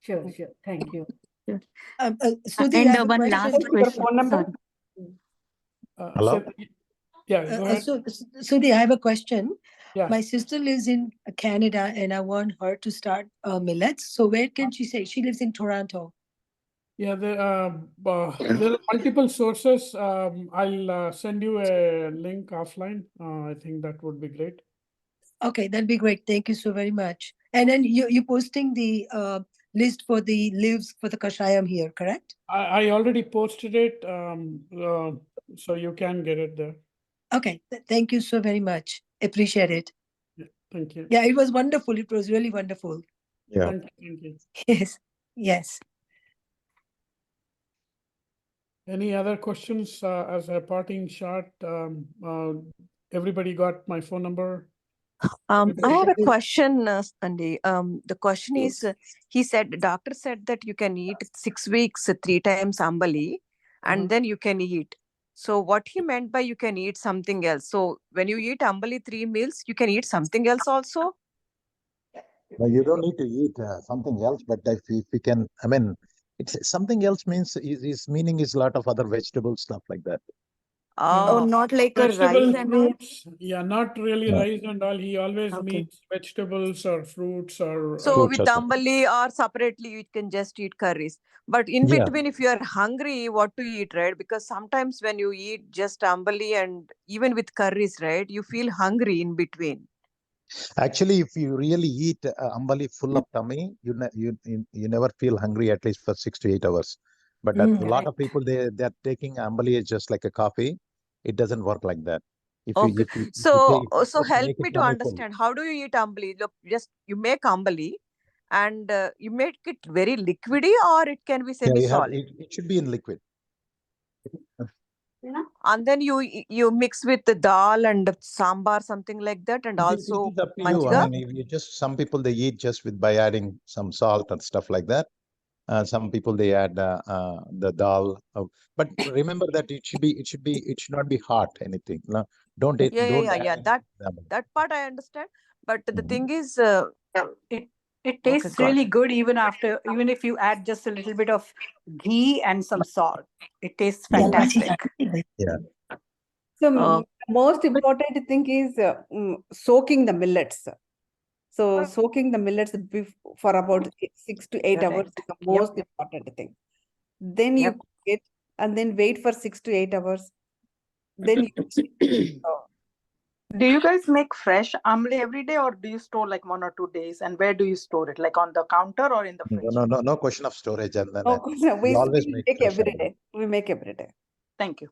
Sure. Thank you. Sure. Sudhi, I have a one question. last Your question. phone number? Sorry. Hello? Yeah, go ahead. Sudhi, I have a question. Yeah. My sister lives in Canada and I want her to start millets. So where can she say? She lives in Toronto. Yeah, there are multiple sources. I'll send you a link offline. I think that would be great. Okay, that'd be great. Thank you so very much. And then you're posting the list for the leaves for the kashayam here, correct? I already posted it, so you can get it there. Okay, thank you so very much. Appreciate it. Yeah, thank you. Yeah, it was wonderful. It was really wonderful. Yeah. Thank you. Yes. Any other questions as a parting shot? Everybody got my phone number? I have a question, Andy. The question is, doctor said that you can eat 6 weeks, 3 times ambali, and then you can eat. So what he meant by you can eat something else. So when you eat ambali 3 meals, you can eat something else also? No, you don't need to eat something else, but if you can, I mean, it's something else means his meaning is a lot of other vegetable stuff like that. Oh, not like a rice Vegetables, and all? fruits. Yeah, not really rice and all. He always means vegetables or fruits or. So with ambali or separately, you can just eat curries. But in between, if you are hungry, what to eat, right? Because sometimes when you eat just ambali and even with curries, right, you feel hungry in between. Actually, if you really eat ambali full of tummy, you never feel hungry at least for 6 to 8 hours. But a lot of people they're taking ambali as just like a coffee. It doesn't work like that. Okay. So help me to understand, how do you eat ambali? Look, just you make ambali and you make it very liquidy, or it can be semi-solid. It should be in liquid. And then you mix with the dal and sambar, something like that, and also It is up to you. I mean, if you just, some people they eat just by adding some salt and stuff like that. Some people they add the dal, but remember that it should not be hot. Anything, no, don't eat. Yeah. That part I understand, but the thing is, it tastes really good even if you add just a little bit of ghee and some salt. It tastes fantastic. Yeah. So most important thing is soaking the millets. So soaking the millets for about 6 to 8 hours is the most important thing. Then you cook it and then wait for 6 to 8 hours. Then you Do you guys make fresh amla every day, or do you store like 1 or 2 days? And where do you store it? Like on the counter or in the fridge? No question of storage. And then we always make fresh every amla. day. We make every day. Thank you.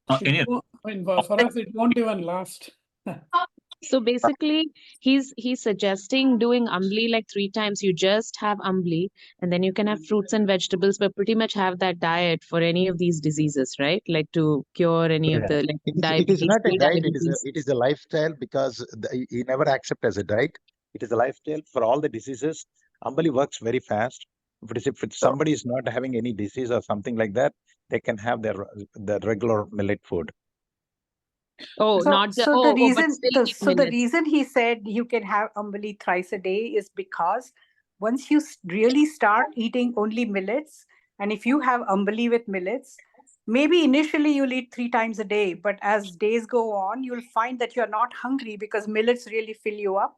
I mean, for us, it won't even last. So basically, he's suggesting doing Ambli like 3 times. You just have Ambli, and then you can have fruits and vegetables, but pretty much have that diet for any of these diseases, right? Like to cure any of the like It is diabetes, not a diet. pre-diabetes. It is a lifestyle because you never accept as a diet. It is a lifestyle for all the diseases. Ambali works very fast. If somebody is not having any disease or something like that, they can have their regular millet food. Oh, So, not the so the but reason, still eat so the millet. reason he said you can have ambali thrice a day is because once you really start eating only millets, and if you have ambali with millets, maybe initially you'll eat 3 times a day, but as days go on, you'll find that you're not hungry because millets really fill you up.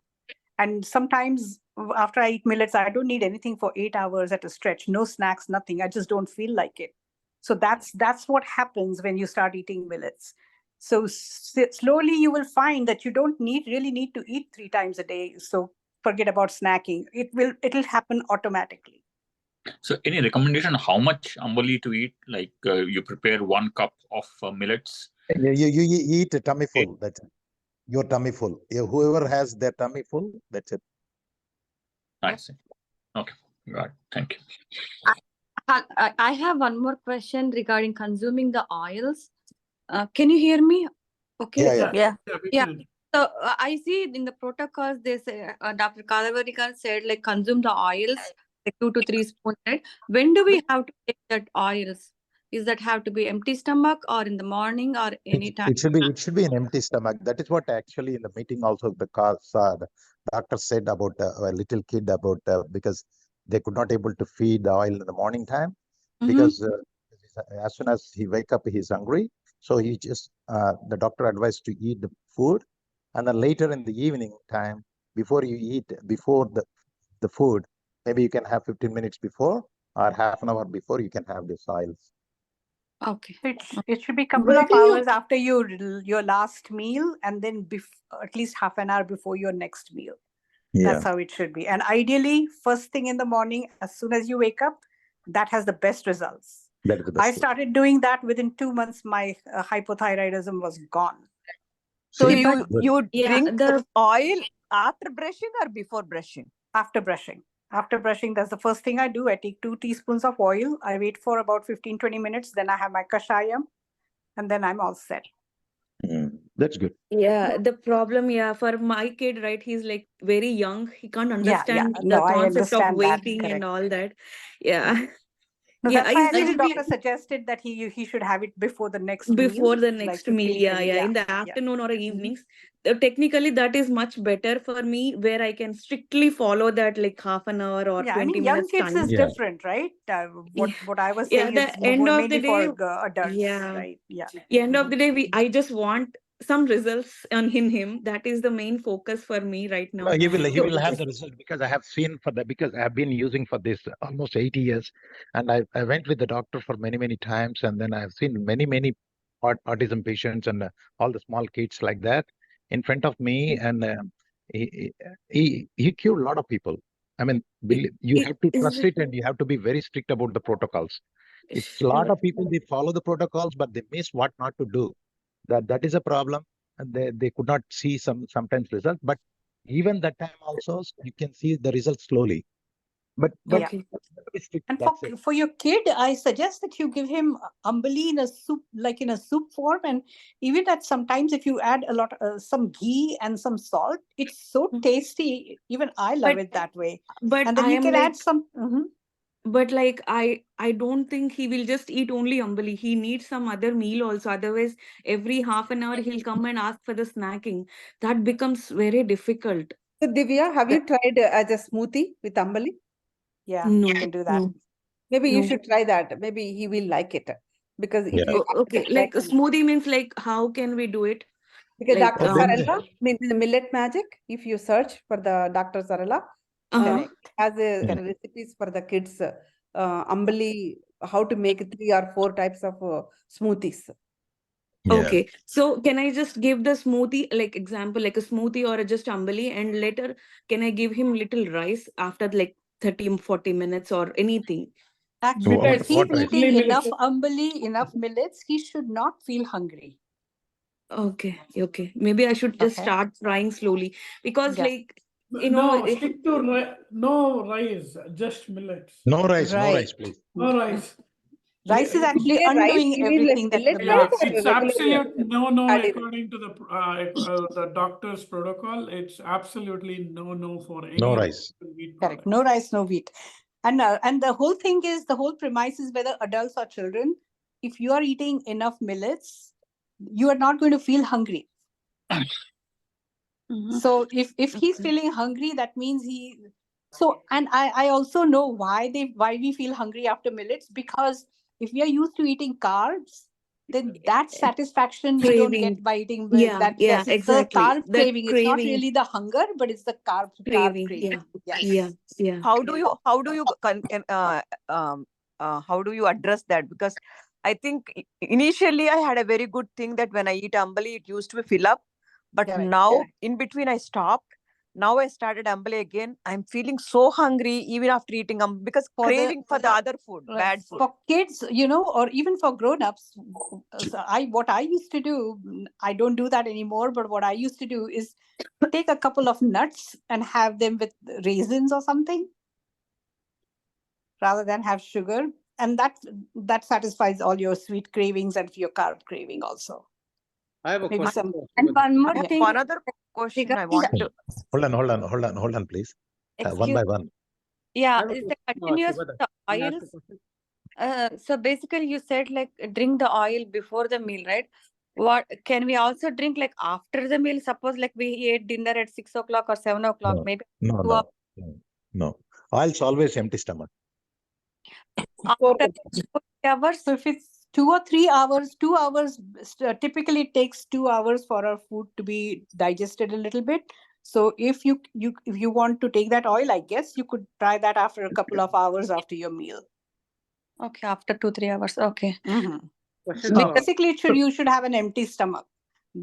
And sometimes after I eat millets, I don't need anything for 8 hours at a stretch, no snacks, nothing. I just don't feel like it. So that's what happens when you start eating millets. So slowly you will find that you don't really need to eat 3 times a day. So forget about snacking. It'll happen automatically. So any recommendation how much ambali to eat? Like you prepare 1 cup of millets. You eat a tummy full. That's it. Your tummy full. Whoever has their tummy full, that's it. I see. Okay, got it. Thank you. I have one more question regarding consuming the oils. Can you hear me? Okay. Yeah. So I see in the protocols they say Dr. Khader Vali said like consume the oils like 2 to 3 spoons. Right? When do we have to take that oils? Is that have to be empty stomach or in the morning or any time? It should be an empty stomach. That is what actually in the meeting also the doctor said about a little kid about because they could not able to feed the oil in the morning time because as soon as he wake up he's hungry, so he just the doctor advised to eat the food, and then later in the evening time before you eat the food, maybe you can have 15 minutes before or half an hour before you can have these oils. Okay. It should be a couple of hours after your last meal, and then at least half an hour before your next meal. That's how it should be. And ideally, first thing in the morning, as soon as you wake up, that has the best results. That is the best. I started doing that within 2 months. My hypothyroidism was gone. So you drink the oil after brushing or before brushing? After brushing. After brushing, that's the first thing I do. I take 2 teaspoons of oil. I wait for about 15-20 minutes. Then I have my kashayam, and then I'm all set. That's good. Yeah, the problem, for my kid, right? He's like very young. He can't understand the No, I concept of understand that, waiting and correct. all that. Yeah. No, Yeah, that's why actually usually doctor suggested that he should have it before the next before meal. the next meal, 15-20, in the afternoon or evenings. Technically, that is much better for me, where I can strictly follow that like half an hour or Yeah, 20 I mean, young minutes kids time. is different, right? What I was saying the is end of the mainly day, for adults, right? Yeah. end of the day, I just want some results in him. That is the main focus for me right now. No, he will have the result because I have seen because I have been using for this almost 80 years, and I went with the doctor for many times, and then I have seen many autism patients and all the small kids like that in front of me, and he cured a lot of people. I mean, you have to trust it, and you have to be very strict about the protocols. It's a lot of people, they follow the protocols, but they miss what not to do. That is a problem, and they could not see sometimes results. But even that time also, you can see the results slowly. But And for your kid, I suggest that you give him ambali in a soup, like in a soup form, and even that sometimes if you add a lot some ghee and some salt, it's so tasty. Even I love it that way. But and then I you am can like, add some. But like I don't think he will just eat only ambali. He needs some other meal also. Otherwise, every half an hour he'll come and ask for the snacking. That becomes very difficult. So Divya, have you tried as a smoothie with ambali? Yeah, No, you can do that. no. Maybe you No. should try that. Maybe he will like it. Because if you Okay, like a smoothie means like how can we do it? Because Like, Dr. Sarala means the millet magic. If you search for the Dr. Sarala, has recipes for the kids, ambali, how to make 3 or 4 types of smoothies. Okay, so can I just give the smoothie, like example, like a smoothie or just ambali, and later can I give him little rice after like 30-40 minutes or anything? Actually, Millets, if he's what rice? eating only enough millets. ambali, enough millets, he should not feel hungry. Okay, okay. Maybe I should just Okay. start trying slowly because, Yeah. like, you know, No, stick to no rice, just millets. No rice, no Right. rice, please. No rice. Rice is Yeah, actually Say rice, undoing you mean like everything that the millet yeah, rice millets or do. it's regular absolute no paddy rice? according to the doctor's protocol. It's absolutely no for any No of rice. the wheat Correct. products. No rice, no wheat. And the whole thing is, the whole premise is whether adults or children, if you are eating enough millets, you are not going to feel hungry. So if he's feeling hungry, that means and I also know why we feel hungry after millets, because if we are used to eating carbs, then that satisfaction you don't craving. get by eating Yeah, yes, it's exactly. the carb That craving. It's not craving, really the hunger, but it's the carb craving. craving. Yeah, Yes. yeah. How do you how do you address that? Because I think initially I had a very good thing that when I eat ambali, it used to fill up, but Yeah, right. now in between I stopped. Now I started ambali again. I'm feeling so hungry even after eating because craving for the other food, bad food. For kids, or even for grown-ups, what I used to do, I don't do that anymore, but what I used to do is take a couple of nuts and have them with raisins or something, rather than have sugar. And that satisfies all your sweet cravings and your carb craving also. I have a Maybe question. and one more yeah. thing. One other question I want to. Hold on, please. One by one. Yeah, I have a is the question, continuous Subhadra. the Can I ask a oils? question? So basically, you said like drink the oil before the meal, right? What can we also drink like after the meal? Suppose like we ate dinner at 6 o'clock or 7 o'clock, No, maybe no, 2 hours no. Oil's always empty stomach. after 4 hours. So if it's 2 or 3 hours, 2 hours, typically it takes 2 hours for our food to be digested a little bit. So if you want to take that oil, I guess you could try that after a couple of hours after your meal. Okay, after 2-3 hours. Okay. Question, Basically, you should have an empty stomach,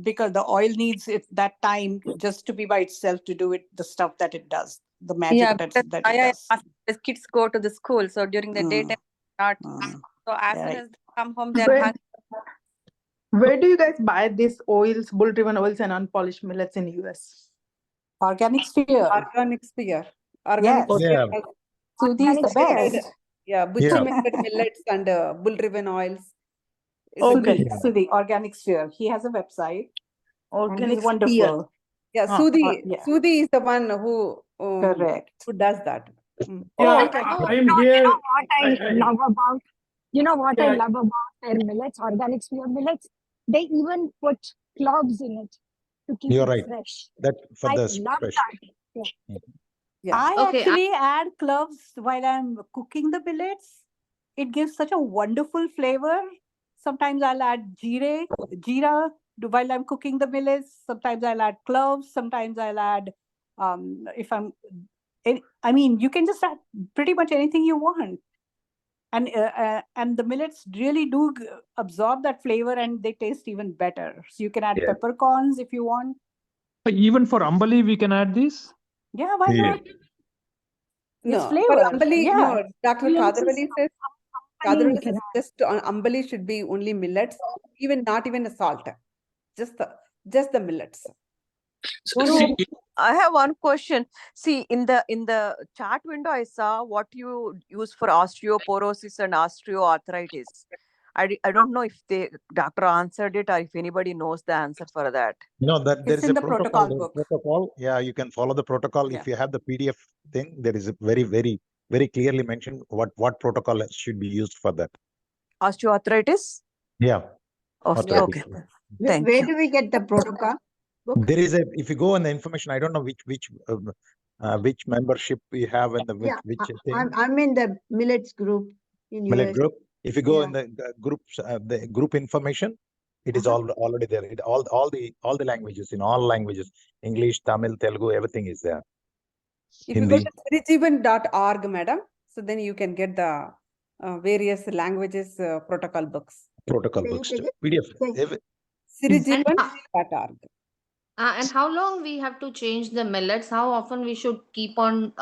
because the oil needs that time just to be by itself to do the stuff that it does, the magic Yeah, that because it does. the kids go to the school, so during the daytime start. So as soon as they come home, they're Where, hungry. where do you guys buy these oils, bull-driven oils and unpolished millets in US? Organic sphere. Organic sphere. Organic Yes. sphere. Yeah. So these the best. Yeah, butcher-melted millets and bull-driven oils. Okay. Good. So the organic sphere. He has a website. And he's Organic wonderful. Yeah, Sudhi. Yeah. Sudhi is the one who Correct. does that. Yeah, I'm here. You know what I Yeah. love about their millets, organic sphere millets? They even put cloves in it to keep You're it right. fresh. That for I the love fresh. that. Yeah. I actually add cloves while I'm cooking the millets. It gives such a wonderful flavor. Sometimes I'll add jeera while I'm cooking the millets. Sometimes I'll add cloves. Sometimes I'll add, you can just add pretty much anything you want. And the millets really do absorb that flavor, and they taste even better. So you can add peppercorns if you want. Even for ambali, we can add this? Yeah, why not? No, It's for flavor. ambali, Yeah. no. Dr. Khader Vali says, you can just ambali should be only millets, not even a salt. Just the millets. I have one question. See, in the chat window, I saw what you use for osteoporosis and osteoarthritis. I don't know if the doctor answered it or if anybody knows the answer for that. No, that there It's is in a the protocol. book. Yeah, you can follow the protocol. Yeah. If you have the PDF thing, there is a very, very, very clearly mentioned what protocol should be used for that. Osteoarthritis? Yeah. Okay. Thank Where you. do we get the protocol? There is if you go on the information, I don't know which membership you have and which thing. I'm in the millets group in Millet US. group. If you go in the groups, the group information, it is already there. All the languages, in all languages, English, Tamil, Telugu, everything is there. If Hindi. you go to sirijivan.org, madam, so then you can get the various languages protocol books. Protocol books, PDF. Sirijivan.org. And how long we have to change the millets? How often we should keep on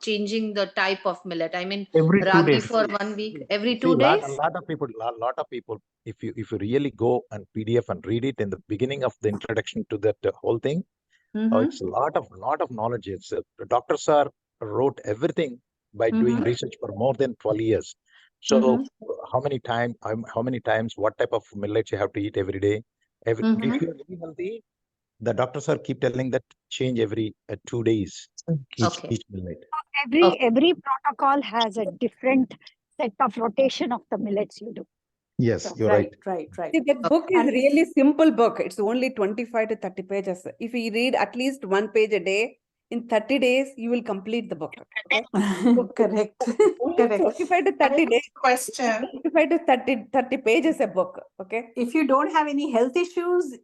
changing the type of millet? I mean, Every 2 ragi days. for 1 week, every See, 2 days? a lot of people, if you really go and PDF and read it in the beginning of the introduction to that whole thing, it's a lot of knowledge. It's the doctors wrote everything by doing research for more than 12 years. So how many times, what type of millets you have to eat every day? If you're really healthy, the doctors keep telling that change every 2 days each millet. Every protocol has a different set of rotation of the millets you do. Yes, you're right. See, that book is really simple book. It's only 25 to 30 pages. If you read at least 1 page a day, in 30 days, you will complete the book. Okay? Correct. Only 25 to 30 days. Question. 25 to 30 pages a book. Okay. If you don't have any health issues,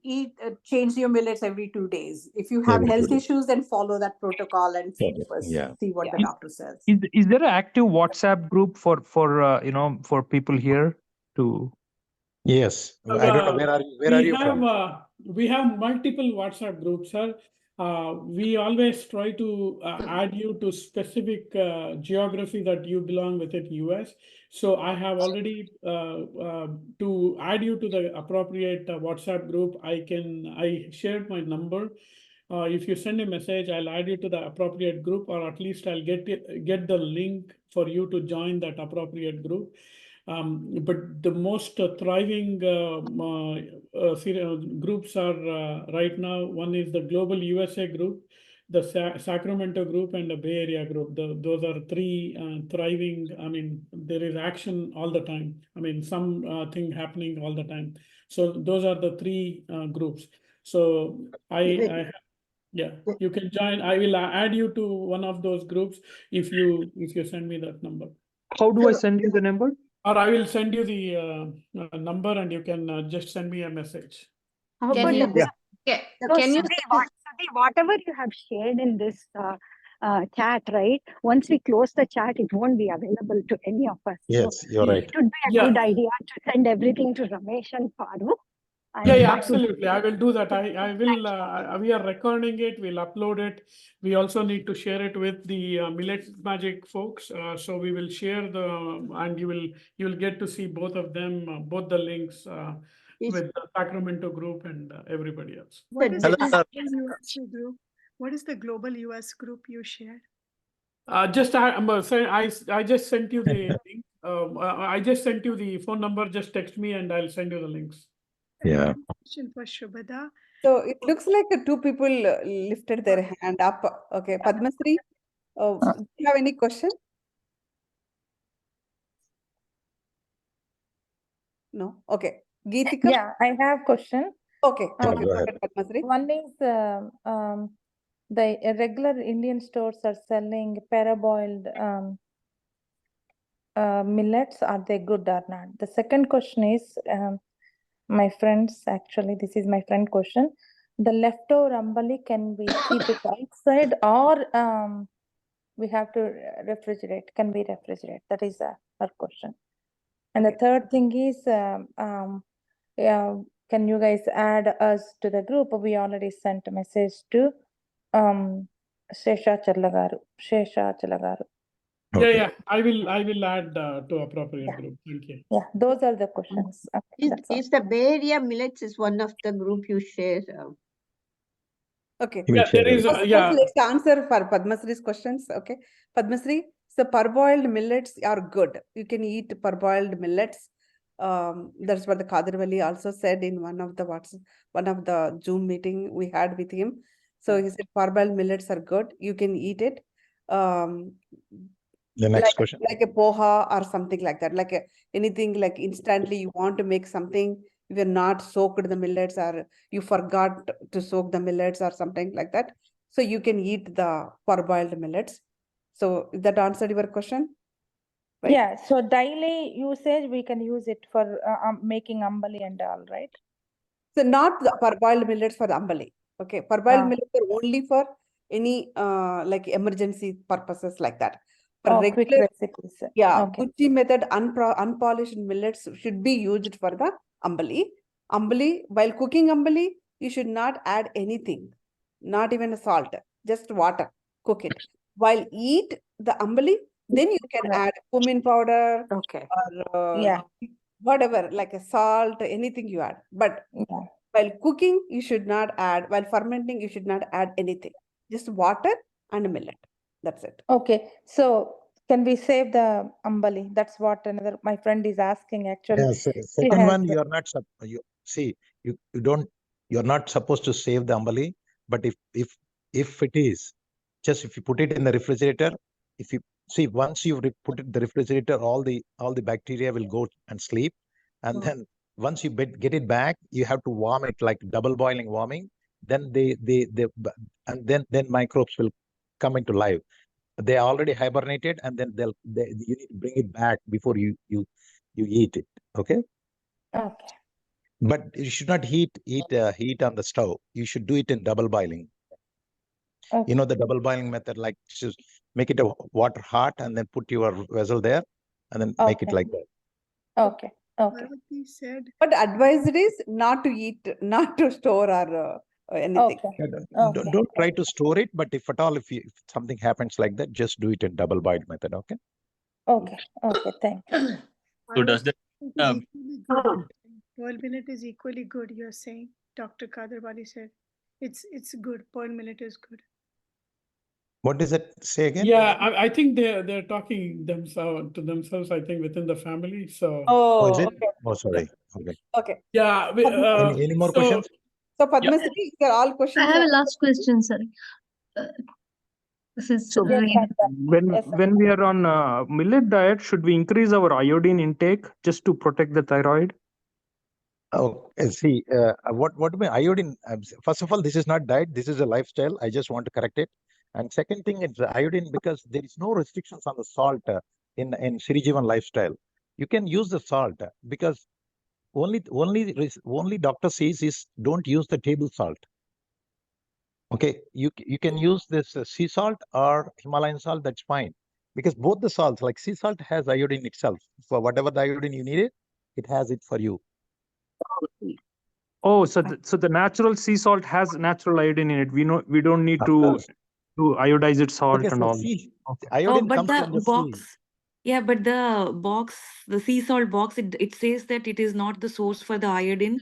change your millets every 2 days. If you have health issues, then follow that protocol and see what the doctor says. Is there an active WhatsApp group for for people here to? Yes, I don't know where are you from? We have multiple WhatsApp groups, sir. We always try to add you to specific geography that you belong within US. So I have already to add you to the appropriate WhatsApp group. I shared my number. If you send a message, I'll add you to the appropriate group, or at least I'll get the link for you to join that appropriate group. But the most thriving groups are right now, one is the Global USA group, the Sacramento group, and the Bay Area group. Those are three thriving. I mean, there is action all the time. I mean, some thing happening all the time. So those are the three groups. So yeah, you can join. I will add you to one of those groups if you send me that number. How do I send you the number? Or I will send you the number, and you can just send me a message. Can you? Whatever you have shared in this chat, right? Once we close the chat, it won't be available to any of us. Yes, so you're right. It would be a good idea to send everything to Ramesh and Faru. Yeah, absolutely. I will do that. I will. We are recording it. We'll upload it. We also need to share it with the Millet Magic folks. So we will share and you will get to see both of them, both the links with the Sacramento group and everybody else. What is the global US group? What is the global US group you shared? I just sent you the link. I just sent you the phone number. Just text me and I'll send you the links. Yeah. Question for Shubhada. So it looks like two people lifted their hand up. Okay, Padmasri, do you have any question? No. Okay, Geetika. Yeah, I have question. Okay, okay. Go ahead, Padmasri. One is the regular Indian stores are selling parboiled millets. Are they good or not? The second question is, my friends, actually, this is my friend question. The leftover ambali, can we keep it outside, or we have to refrigerate? Can we refrigerate? That is our question. And the third thing is, can you guys add us to the group? We already sent a message to Shesha Chalagaru. Yeah. I will add to appropriate group. Thank you. Yeah, those are the questions. Okay, Is the Bay Area millets is one of the group you share? Okay. Yeah, there is. Let's answer for Padmasri's questions. Okay, Padmasri. So parboiled millets are good. You can eat parboiled millets. That's what the Khader Vali also said in one of the Zoom meeting we had with him. So he said parboiled millets are good. You can eat it. The next question. Like a poha or something like that. Like anything like instantly you want to make something. If you're not soaked the millets, or you forgot to soak the millets or something like that. So you can eat the parboiled millets. So that answered your question? Right? Yeah, so daily usage, we can use it for making ambali and all, right? So not the parboiled millets for the ambali. Okay, parboiled millets are only for any like emergency purposes like that. For regular, quick recipes. Yeah, Gucci method unpolished millets should be used for the ambali. Ambali, while cooking ambali, you should not add anything, not even a salt, just water, cook it. While eat the ambali, then you can Right. add cumin powder Okay. or Yeah. whatever, like a salt, anything you add. But Yeah. while cooking, you should not add, while fermenting, you should not add anything, just water and millet. That's it. Okay. So can we save the ambali? That's what another my friend is asking actually. Yes. She Second has one, you're not you see you don't you're not supposed to save the ambali, but if it is, just if you put it in the refrigerator, if you see once you put it in the refrigerator, all the bacteria will go and sleep, and then once you get it back, you have to warm it like double boiling warming. Then and then microbes will come into life. They already hibernated, and then you need to bring it back before you eat it. Okay. okay. But you should not heat on the stove. You should do it in double boiling. Okay. You know the double boiling method, like just make it a water hot and then put your vessel there and then make it Okay. like that. Okay. Okay. Parvati said, But advised is not to eat, not to store or anything. Okay. Yeah, Okay. don't try to store it, but if at all, if something happens like that, just do it in double boiled method. Okay. Okay. Okay. Thank you. So does that it is equally good. Pearl millet is equally good, you're saying. Dr. Khader Vali said, it's good. Pearl millet is good. What does it say again? Yeah, I think they're talking to themselves, I think, within the family. So Oh, is it? Okay. Oh, sorry. Okay. Okay. yeah, Any more questions? So Padmasri, they're all questions. I have are- a last question, sorry. This is So Yes, really doctor. when Yes, sir. when we are on millet diet, should we increase our iodine intake just to protect the thyroid? Oh, see, what do you mean iodine? First of all, this is not diet. This is a lifestyle. I just want to correct it. And second thing, it's iodine because there is no restrictions on the salt in Sirijivan lifestyle. You can use the salt because only doctor says is don't use the table salt. Okay, you can use this sea salt or Himalayan salt. That's fine because both the salts, like sea salt, has iodine itself. For whatever the iodine you need it has it for you. Oh, so the natural sea salt has natural iodine in it. We don't need Of to course. iodize it salt Because and the all. sea, Okay. iodine but comes the from the sea. box, yeah, but the sea salt box, it says that it is not the source for the iodine.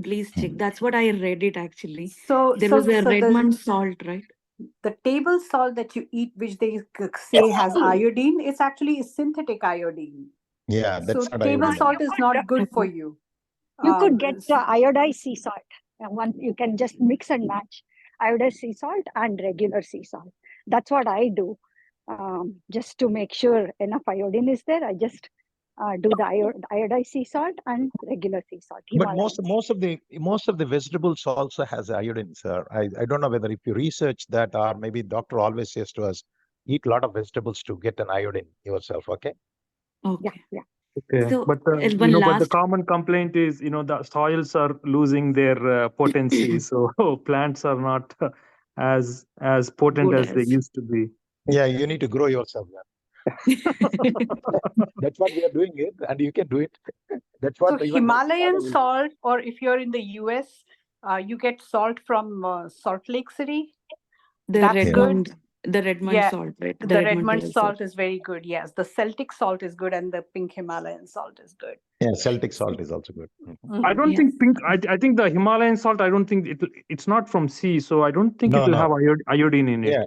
Please check. That's what I read it actually. So There was a so Redmond salt, right? the table salt that you eat, which they say has iodine, it's actually synthetic iodine. Yeah, So that's not table iodine. salt is not good for you. You could get s- iodized sea salt. One you can just mix and match iodized sea salt and regular sea salt. That's what I do. Just to make sure enough iodine is there, I just do the iodized sea salt and regular sea salt. But Himalayan. most of the vegetables also has iodine, sir. I don't know whether if you research that or maybe doctor always says to us, eat a lot of vegetables to get an iodine yourself. Okay. Okay. Yeah. Okay, So but one but the last common complaint is the soils are losing their potency, so plants are not as potent good as they as. used to be. Yeah, you need to grow yourself. That's what we are doing it, and you can do it. That's So what even Himalayan salt, or if you're in the US, you get salt from Salt Lake City. The That's Redmond, good. the Redmond Yeah, salt, right? the Redmond Redmond table salt is very good. Yes, the Celtic salt is good, and the pink Himalayan salt is good. Yeah, Celtic salt is also good. I don't Yeah. think pink. I think the Himalayan salt. I don't think it's not from sea, so I don't think it will have iodine in it. Yeah,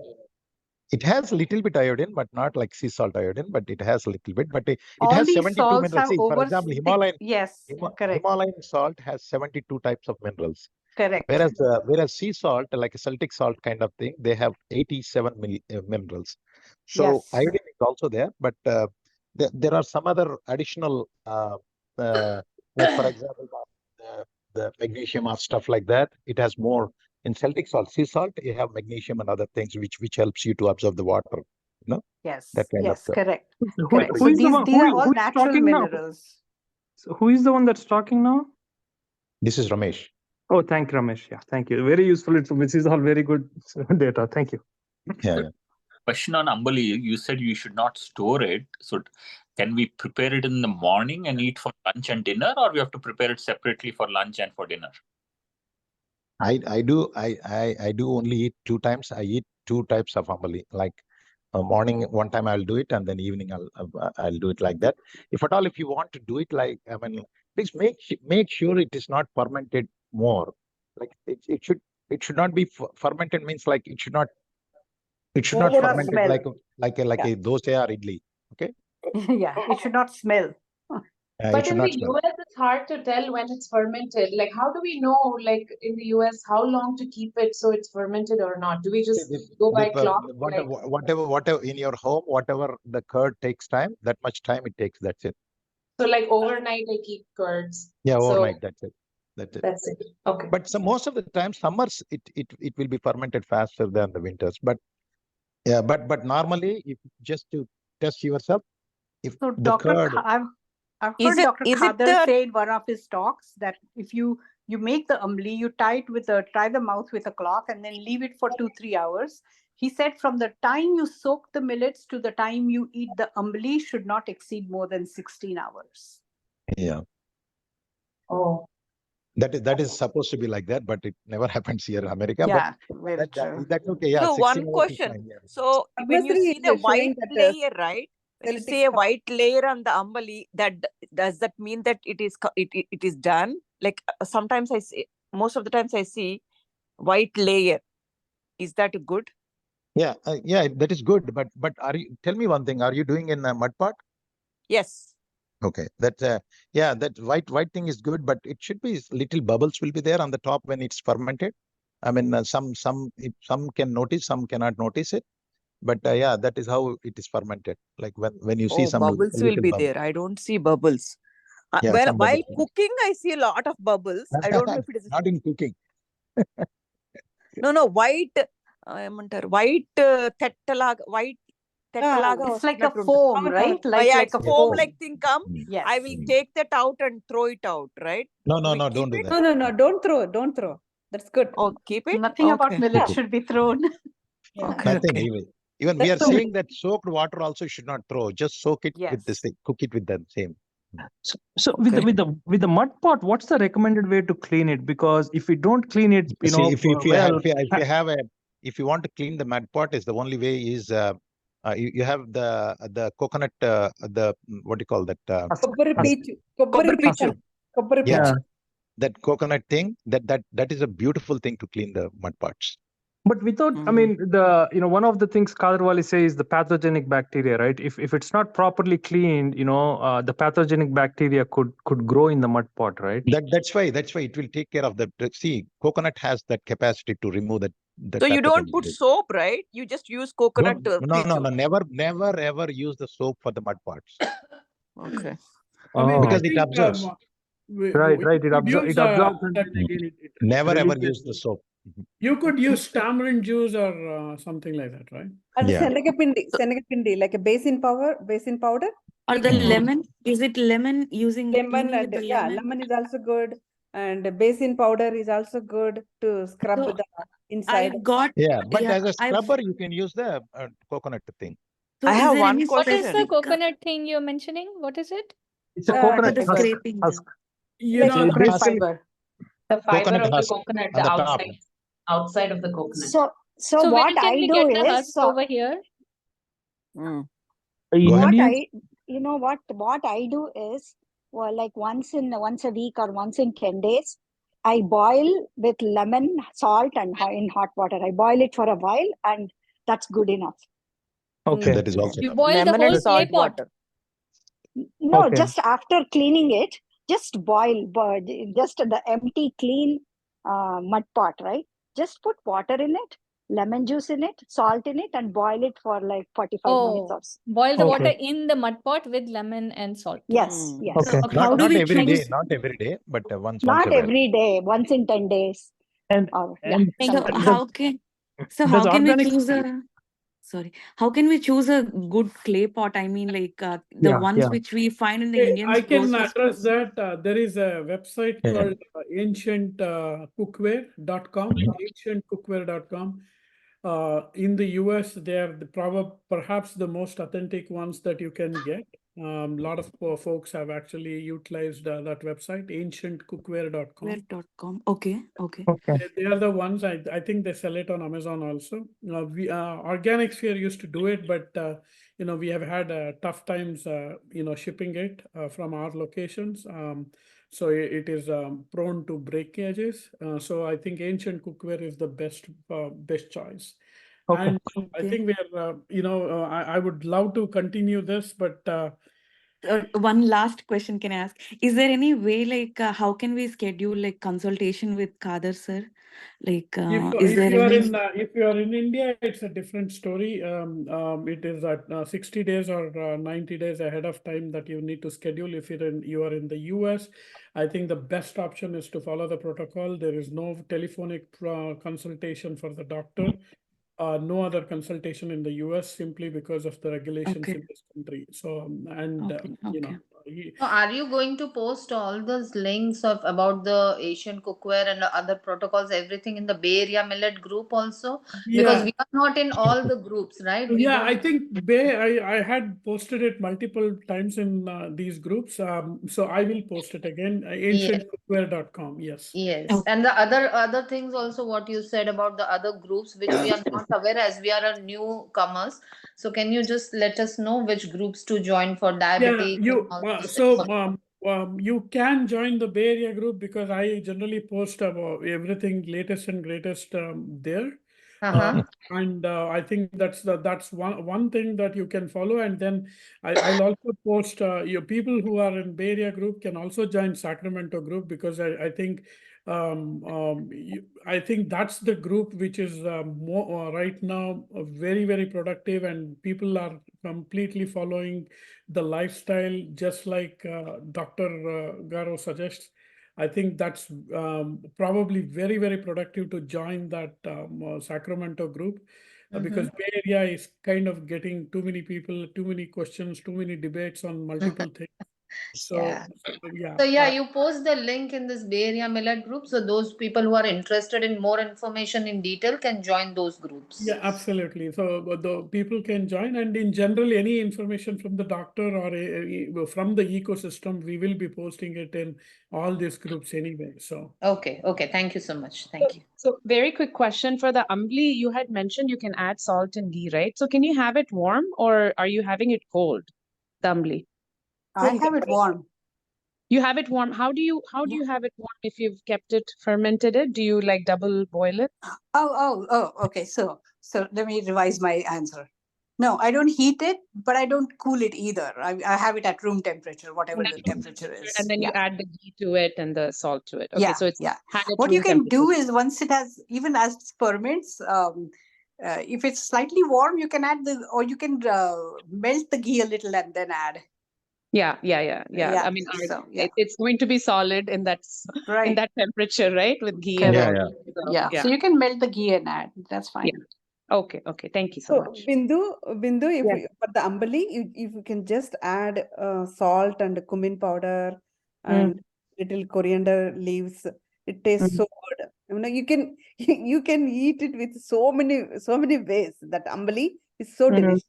it has a little bit iodine, but not like sea salt iodine. But it has a little bit. But it All has these 72 salts minerals. have See, for over example, yes, correct, Himalayan salt has 72 types of minerals. correct. Whereas sea salt, like a Celtic salt kind of thing, they have 87 minerals. So Yes. iodine is also there, but there are some other additional, like for example, the magnesium or stuff like that. It has more in Celtic salt. Sea salt, you have magnesium and other things which helps you to absorb the water. Yes, That kind of yes, stuff. correct, Who correct. who So is the one? these are all Who is natural talking now? minerals. So who is the one that's talking now? This is Ramesh. Oh, thank you, Ramesh. Yeah, thank you. Very useful information. This is all very good data. Thank you. Yeah. Question on ambali, you said you should not store it. So can we prepare it in the morning and eat for lunch and dinner, or we have to prepare it separately for lunch and for dinner? I do only eat 2 times. I eat 2 types of ambali. Like morning one time I'll do it, and then evening I'll do it like that. If at all, if you want to do it like, I mean, please make sure it is not fermented more. Like it should not be fermented, means like it should not ferment it smell. like a dosa or idli. Okay. Yeah, it should not smell. It But should in not the smell. US, it's hard to tell when it's fermented. Like, how do we know, like in the US, how long to keep it so it's fermented or not? Do we just go by clock? Like, Whatever in your home, whatever the curd takes time, that much time it takes. That's it. so like overnight, I keep curds. Yeah, So overnight. That's it. That's it. that's it. Okay. But most of the time, summers it will be fermented faster than the winters. But yeah, but normally, if just to test yourself, if So the Dr. curd, I've Is heard it Dr. is it Khader the say in one of his talks that if you make the ambli, you tie the mouth with a cloth and then leave it for 2-3 hours. He said from the time you soak the millets to the time you eat the ambli should not exceed more than 16 hours. yeah, Oh, that is supposed to be like that, but it never happens here in America. yeah, But very true. that's okay. Yeah, so 16 one hours is question? fine. Yeah. So when you Pharmacy see the is showing white that layer, right? When you celtic see a white layer on the ambali, does that mean that it is done? Like sometimes I see, most of the times I see white layer. Is that good? Yeah, that is good. But tell me one thing? Are you doing in a mud pot? Yes. Okay, that that white thing is good, but it should be little bubbles will be there on the top when it's fermented. I mean, some can notice, some cannot notice it. But yeah, that is how it is fermented. Like when you see Oh, some bubbles will little be bubble. there. I don't see bubbles. Yeah, Well, some while bubbles. cooking, I see a lot of bubbles. I don't know if it is Not in cooking. no white. White white తెట్టలాగా It's like a వస్తున్నట్టు ఉంటుంది. foam, right? Yeah, Like it's a a foam foam. like thing come. Yes. I will take that out and throw it out, right? No, Do we don't keep do it? that. No, don't throw. That's good. Oh, keep it. Nothing about Okay. millet should be thrown. Yeah. Okay. Nothing Okay. even. Even we are saying that soaked water also should not throw. Just soak it with this Yes. thing. Cook it with the same. So with the mud pot, what's the recommended way to clean it? Because if we don't clean it, See, if you want to clean the mud pot, is the only way is you have the coconut the what do you call that? Kobbari peechu. Yeah, that coconut thing. That is a beautiful thing to clean the mud pots. But without, I mean, one of the things Khader Vali says is the pathogenic bacteria, right? If it's not properly cleaned, the pathogenic bacteria could grow in the mud pot, right? That's why it will take care of that. See, coconut has that capacity to remove that. So you don't put soap, right? You just use coconut. No, never ever use the soap for the mud pots. Okay. Because it absorbs. Right. It absorbs. And that- then again it Never ever releases use the soap. You could use tamarind juice or something like that, right? And Yeah. senagapindi, like a basin powder. Or You the can use lemon? Is it lemon using lemon cleaning and with the yeah, lemon? lemon is also good, and basin powder is also good to scrub So the inside. I've got Yeah, but yeah, as a scrubber, you can use the coconut thing. So I is have there one any What is the specific coconut thing you're mentioning? What is it? It's a coconut the husk. scraping? You Like know, Coconut husk. fiber. the fiber Coconut of the husk coconut, on the the top. outside of the coconut. So So what when can I we do get the is husk over here? Go what ahead. what I do is, well, like once a week or once in 10 days, I boil with lemon, salt, and in hot water. I boil it for a while, and that's good enough. Okay. That is also You enough. boil the Lemon whole and salt clay pot. water. No, Okay. just after cleaning it, just boil, just the empty, clean mud pot, right? Just put water in it, lemon juice in it, salt in it, and boil it for like 45 minutes Oh, or so. boil the water Okay. in the mud pot with lemon and salt. Yes, yes. So Okay. how do Not we every day, choose? not every day, but once a Not while. every day, once in 10 days. And Or and So something. how can does we organic? choose how can we choose a good clay pot? I mean, like the Yeah. ones which we find in the Hey, Indian I can grocery address stores. that. There is a website Yeah. called ancientcookware.com. Ancientcookware.com. In the US, they are perhaps the most authentic ones that you can get. Lot of folks have actually utilized that website, ancientcookware.com. Where.com. Okay. Okay. Okay. They are the ones, I think they sell it on Amazon also. Organic Sphere used to do it, but we have had tough times shipping it from our locations. So it is prone to breakages. So I think Ancient Cookware is the best choice. Okay. And I think we are, I would love to continue this, but One last question can I ask? Is there any way, like, how can we schedule like consultation with Khader sir? Like, is there any? If you are in India, it's a different story. It is at 60 days or 90 days ahead of time that you need to schedule. If you are in the US, I think the best option is to follow the protocol. There is no telephonic consultation for the doctor. No other consultation in the US simply because of the regulations Okay. in this country. So, and Okay. So are you going to post all those links of about the Asian cookware and the other protocols, everything in the Bay Area Millet group also? Because yeah. we are not in all the groups, right? We Yeah, don't. I think I had posted it multiple times in these groups. So I will post it again. Yes. Ancientcookware.com. Yes. Yes, and the other things also what you said about the other groups which we are not aware as we are a newcomers. So can you just let us know which groups to join for Yeah, diabetes and all those things? you can join the Bay Area group because I generally post about everything latest and greatest there. And I think that's one thing that you can follow. And then I'll also post your people who are in Bay Area group can also join Sacramento group because I think I think that's the group which is more right now very, very productive, and people are completely following the lifestyle just like Dr. Garo suggests. I think that's probably very, very productive to join that Sacramento group because Bay Area is kind of getting too many people, too many questions, too many debates on multiple things. So, yeah. So yeah, you post the link in this Bay Area Millet group. So those people who are interested in more information in detail can join those groups. Yeah, absolutely. So the people can join, and in general, any information from the doctor or from the ecosystem, we will be posting it in all these groups anyway. So Okay, thank you so much. Thank you. So very quick question for the ambli. You had mentioned you can add salt and ghee, right? So can you have it warm or are you having it cold, the ambli? I have it warm. You have it warm. How do you have it warm if you've kept it fermented it? Do you like double boil it? Okay. So let me revise my answer. No, I don't heat it, but I don't cool it either. I have it at room temperature, whatever the temperature is. And then you add the ghee to it and the salt to it. Okay, Yeah, so it's yeah. had at What you room can do temperature. is once it has, even as it ferments, if it's slightly warm, you can add or you can melt the ghee a little and then add. Yeah. Yeah, I mean, so, yeah. it's going to be solid in that in that temperature, right? With ghee Correct. and all. Yeah. So you can melt the ghee and add. That's fine. Yeah. Okay. Thank you so much. Bindu, if Yes. for the ambali, if you can just add salt and cumin powder and little coriander leaves, it tastes so good. You can eat it with so many ways. That ambali is so delicious.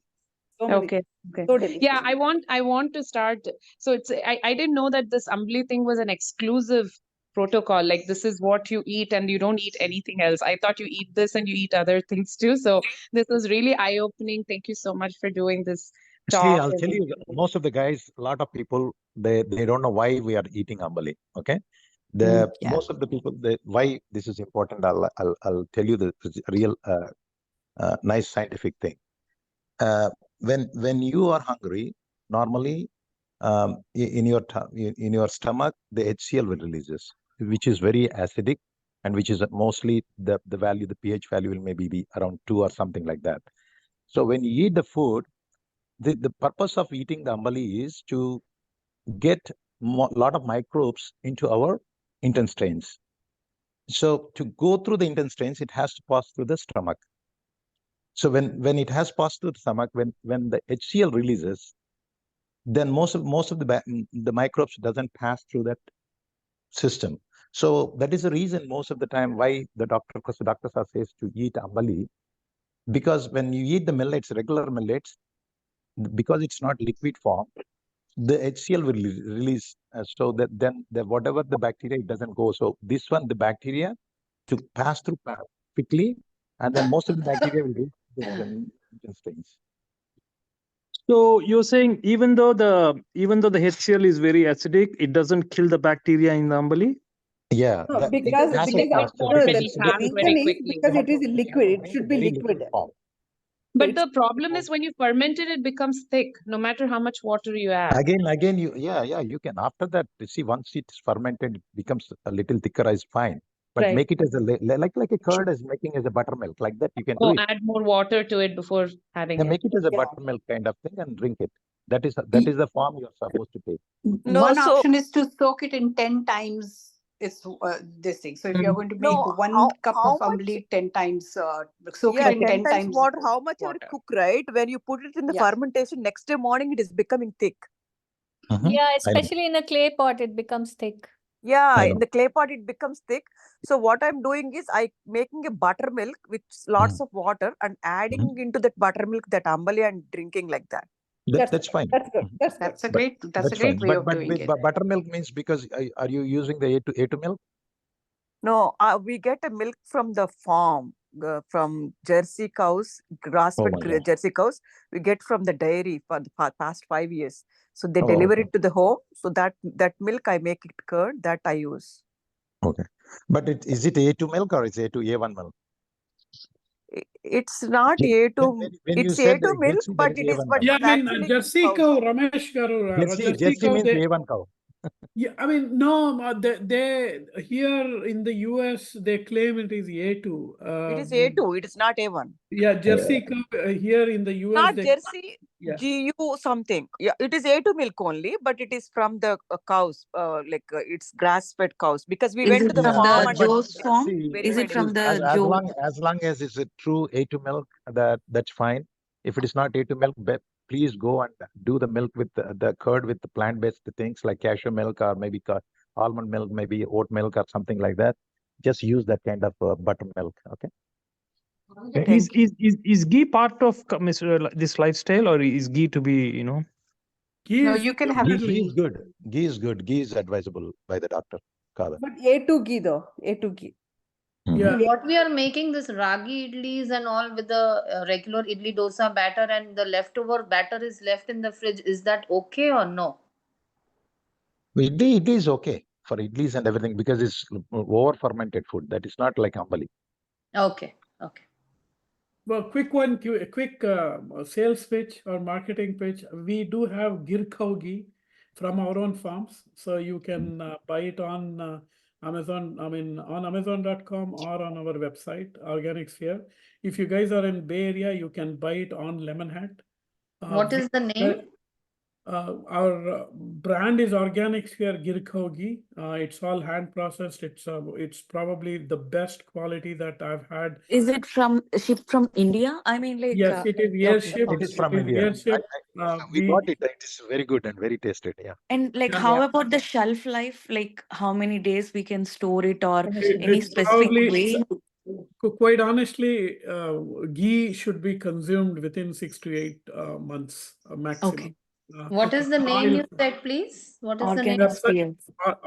So many, Okay. so delicious. Yeah, I want to start. So it's I didn't know that this ambli thing was an exclusive protocol. Like this is what you eat and you don't eat anything else. I thought you eat this and you eat other things too. So this was really eye-opening. Thank you so much for doing this Actually, talk. I'll tell you, most of the guys, a lot of people, they don't know why we are eating ambali. Okay, most of the people, why this is important. I'll tell you the real nice scientific thing. When you are hungry, normally in your stomach, the HCl will releases, which is very acidic, and which is mostly the value, the pH value will maybe be around 2 or something like that. So when you eat the food, the purpose of eating the ambali is to get a lot of microbes into our intestines. So to go through the intestines, it has to pass through the stomach. So when it has passed through the stomach, when the HCl releases, then most of the microbes doesn't pass through that system. So that is the reason most of the time why the doctors are says to eat ambali, because when you eat the millets, regular millets, because it's not liquid form, The HCl will release, so that then whatever the bacteria, it doesn't go. So this one, the bacteria to pass through quickly, and then most of the bacteria will reach the intestines. So you're saying even though the HCl is very acidic, it doesn't kill the bacteria in the ambali? Yeah, No, it because passes because faster no, because the it's reason is because it is liquid. It should be very little liquid. form. But the problem is when you ferment it, it becomes thick, no matter how much water you add. Again, you you can, after that, see, once it's fermented, it becomes a little thicker is fine. But Right. make it as a like a curd is making as a buttermilk, like that you can do Oh, it. add more water to it before having Yeah, it. make it as a buttermilk kind of thing and drink it. That is the form you're supposed to take. No, One so option is to soak it in 10 times is this thing. So if you're going to make no, one cup how of much? ambli 10 times, soak Yeah, it in 10 10 times times water. How much ever water. cook, right? When you put it in the Yeah. fermentation, next day morning it is becoming thick. Yeah, especially in a clay pot, it becomes thick. Yeah, in the clay pot it becomes thick. So what I'm doing is I making a buttermilk with lots of water and adding into that buttermilk that ambali and drinking like that. That's fine. That's good. That's a But great that's way fine. of doing it. But buttermilk means, because are you using the A2 milk? No, we get a milk from the farm, from Jersey cows, grass-fed my God. Jersey cows. We get from the dairy for the past 5 years. So they Oh, deliver okay. it to the home. So that milk I make it curd that I use. Okay. But is it A2 milk or is it A1 milk? It's not When A2. you It's said A2 milk, Jersey, that but is it is A1 but milk. Yeah, it is I mean, actually Jersey cows. cow, Ramesh Garu, Jersey Jersey cow, means A1 cow. yeah, I mean, no, they here in the US, they claim it is A2. It is A2. It is not A1. Yeah, Jersey cow here in the US, Not they, Jersey, yeah. GU something. Yeah, it is A2 milk only, but it is from the cows, it's grass-fed cows. Because we Is went to it the from farm the and Joe's farm? verified Is it from everything. the Joe? As long as it's a true A2 milk, that's fine. If it is not A2 milk, please go and do the milk with the curd with the plant-based things like cashew milk or maybe almond milk, maybe oat milk or something like that. Just use that kind of buttermilk. Okay. Is ghee part of this lifestyle, or is ghee to be, Ghee No, is you can have Ghee ghee. is good. Ghee is good. Ghee is advisable by the doctor. Khader. But A2 ghee though, A2 ghee. Yeah. What we are making this ragi idlis and all with the regular idli dosa batter and the leftover batter is left in the fridge. Is that okay or no? Idli is okay for idlis and everything because it's over fermented food. That is not like ambali. Okay. Okay. Well, quick sales pitch or marketing pitch. We do have Gir cow ghee from our own farms, so you can buy it on Amazon. I mean, on Amazon.com or on our website, Organic Sphere. If you guys are in Bay Area, you can buy it on Lemon Hat. What is the name? Our brand is Organic Sphere Gir cow ghee. It's all hand processed. It's probably the best quality that I've had. Is it shipped from India? I mean, like, Yes, it is air shipped. It is from India. Air shipped. We got it. It is very good and very tasted. Yeah. and like, Yeah. how about the shelf life? Like, how many days we can store it, or any It's specific probably, way? quite honestly, ghee should be consumed within 6 to 8 months maximum. Okay. What is the name you said, please? What is the name? Organic Sphere.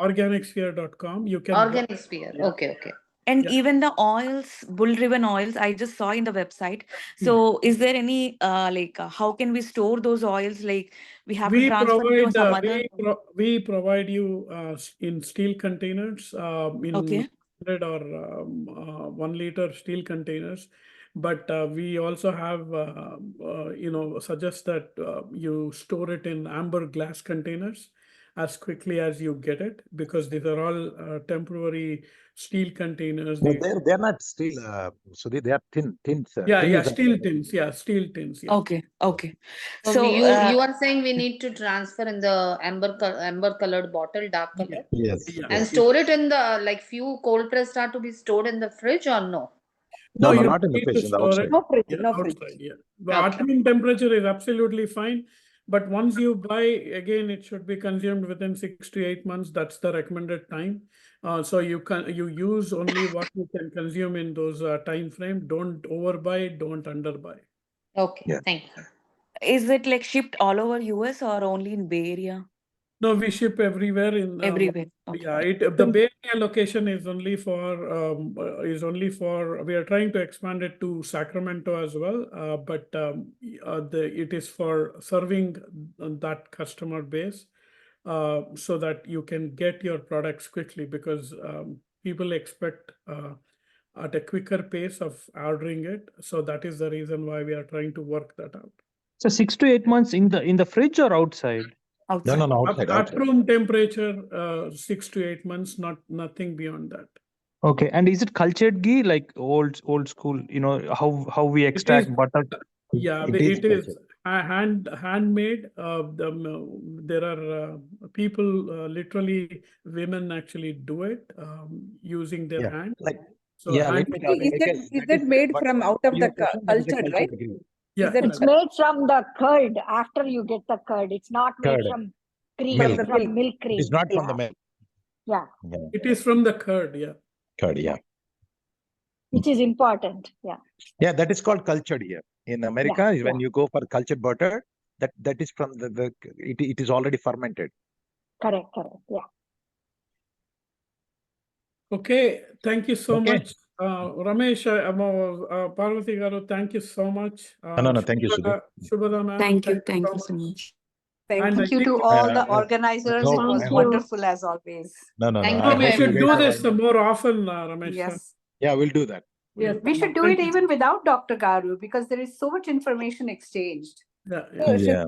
Organicsphere.com. You can Organic Sphere. Yeah. Okay. Okay. And Yeah. even the oils, bull ribbon oils, I just saw in the website. So is there any how can we store those oils? Like, we have to We transfer it to provide some other. we provide you in steel containers, in Okay. 100 or 1 liter steel containers. But we also have suggest that you store it in amber glass containers as quickly as you get it, because these are all temporary steel containers. No, they're not steel. So they are tin. Yeah, steel tins. Yeah, steel tins. Yeah. Okay. So you are saying we need to transfer in the amber colored bottle, dark color, Yes. and store it in the few cold pressed are to be stored in the fridge or no? No, you not in the need to fridge, in the store outside. it. No fridge, Yeah, no fridge. outside. Yeah, the at room temperature is absolutely fine. But once you buy, again, it should be consumed within 6 to 8 months. That's the recommended time. So you use only what you can consume in those time frame. Don't overbuy, don't underbuy. Okay, Yeah. thank you. Is it like shipped all over US or only in Bay Area? No, we ship everywhere in Everywhere. Okay. yeah. The Bay Area location is only for we are trying to expand it to Sacramento as well. But it is for serving that customer base, so that you can get your products quickly, because people expect at a quicker pace of ordering it. So that is the reason why we are trying to work that out. So 6 to 8 months in the fridge or outside? No, outside. At room temperature, 6 to 8 months, nothing beyond that. Okay, and is it cultured ghee, like old school? You know how we extract butter? Yeah, it is handmade. There are people, literally women actually do it using their hand. So Is that made from out of the cultured, right? Yeah, It's made from the curd after you get the curd. It's not made Curd. from cream, Milk. it's from milk cream. It's not from the milk. Yeah, it is from the curd. Yeah. Curd, yeah. which is important. Yeah. Yeah, that is called cultured here. In America, when you go for cultured butter, that is from it is already fermented. Correct. Yeah. Okay, thank you so much. Ramesh, Parvati Garu, thank you so much. No, thank you, Sudhi. Shubhada ma'am. Thank you so much. Thank you to all the organizers. It was wonderful as always. No. We should do this more often, Ramesh. Yes. Yeah, we'll do that. Yes, we should do it even without Dr. Garu, because there is so much information exchanged. Yeah.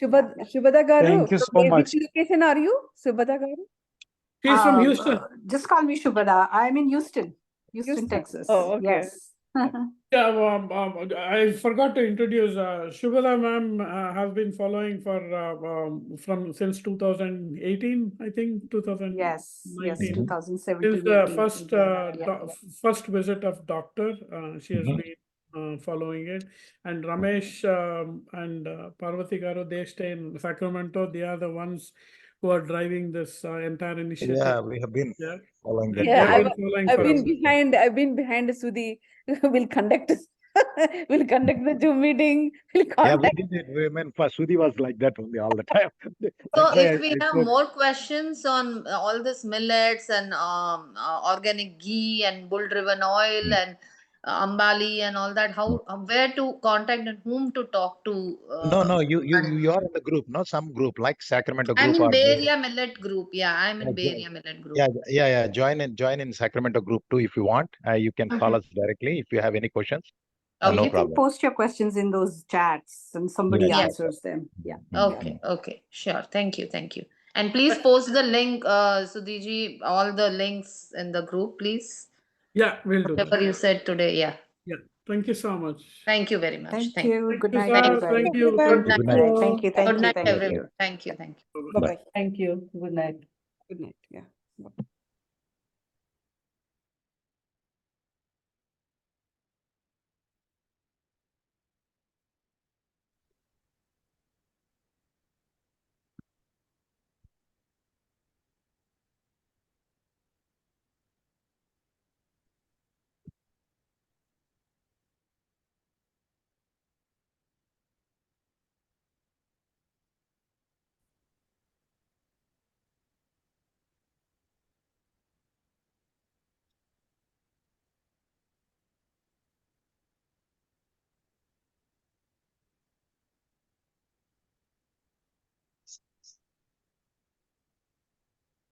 Shubhada Garu, Thank you so which much. location are you, Shubhada Garu? She's from Houston. Just call me Shubhada. I'm in Houston, Texas. Oh, okay. Yes. Yeah, I forgot to introduce Shubhada ma'am. Has been following since 2018, I think 2019. Yes, 2017. Since the first visit of doctor, she has been following it. And Ramesh and Parvati Garu, they stay in Sacramento. They are the ones who are driving this entire initiative. Yeah, we have been following that. Yeah, I've been behind Sudhi. We'll conduct the Zoom meeting. We'll Yeah, we contact. did it. Women for Sudhi was like that only all the time. So if we have more questions on all this millets and organic ghee and bull driven oil and ambali and all that, where to contact and whom to talk to? No, you are in the group, no? Some group like Sacramento group. I'm in or Bay Area Millet Group. Yeah, I'm in Bay Area Millet Group. Yeah. Join in Sacramento group too if you want. You can call us directly if you have any questions. Okay. No You problem. can post your questions in those chats and somebody answers them. Yeah. Okay. Sure. Thank you. And please post the link, Sudhiji, all the links in the group, please. Yeah, we'll do Whatever that. you said today. Yeah. Yeah. Thank you so much. Thank you very much. Thank you. Good night, sir. everybody. Thank you. Good night. Thank you. Good night, everyone. Thank you. Bye-bye. Thank you. Good night. Good night. Yeah. Bye.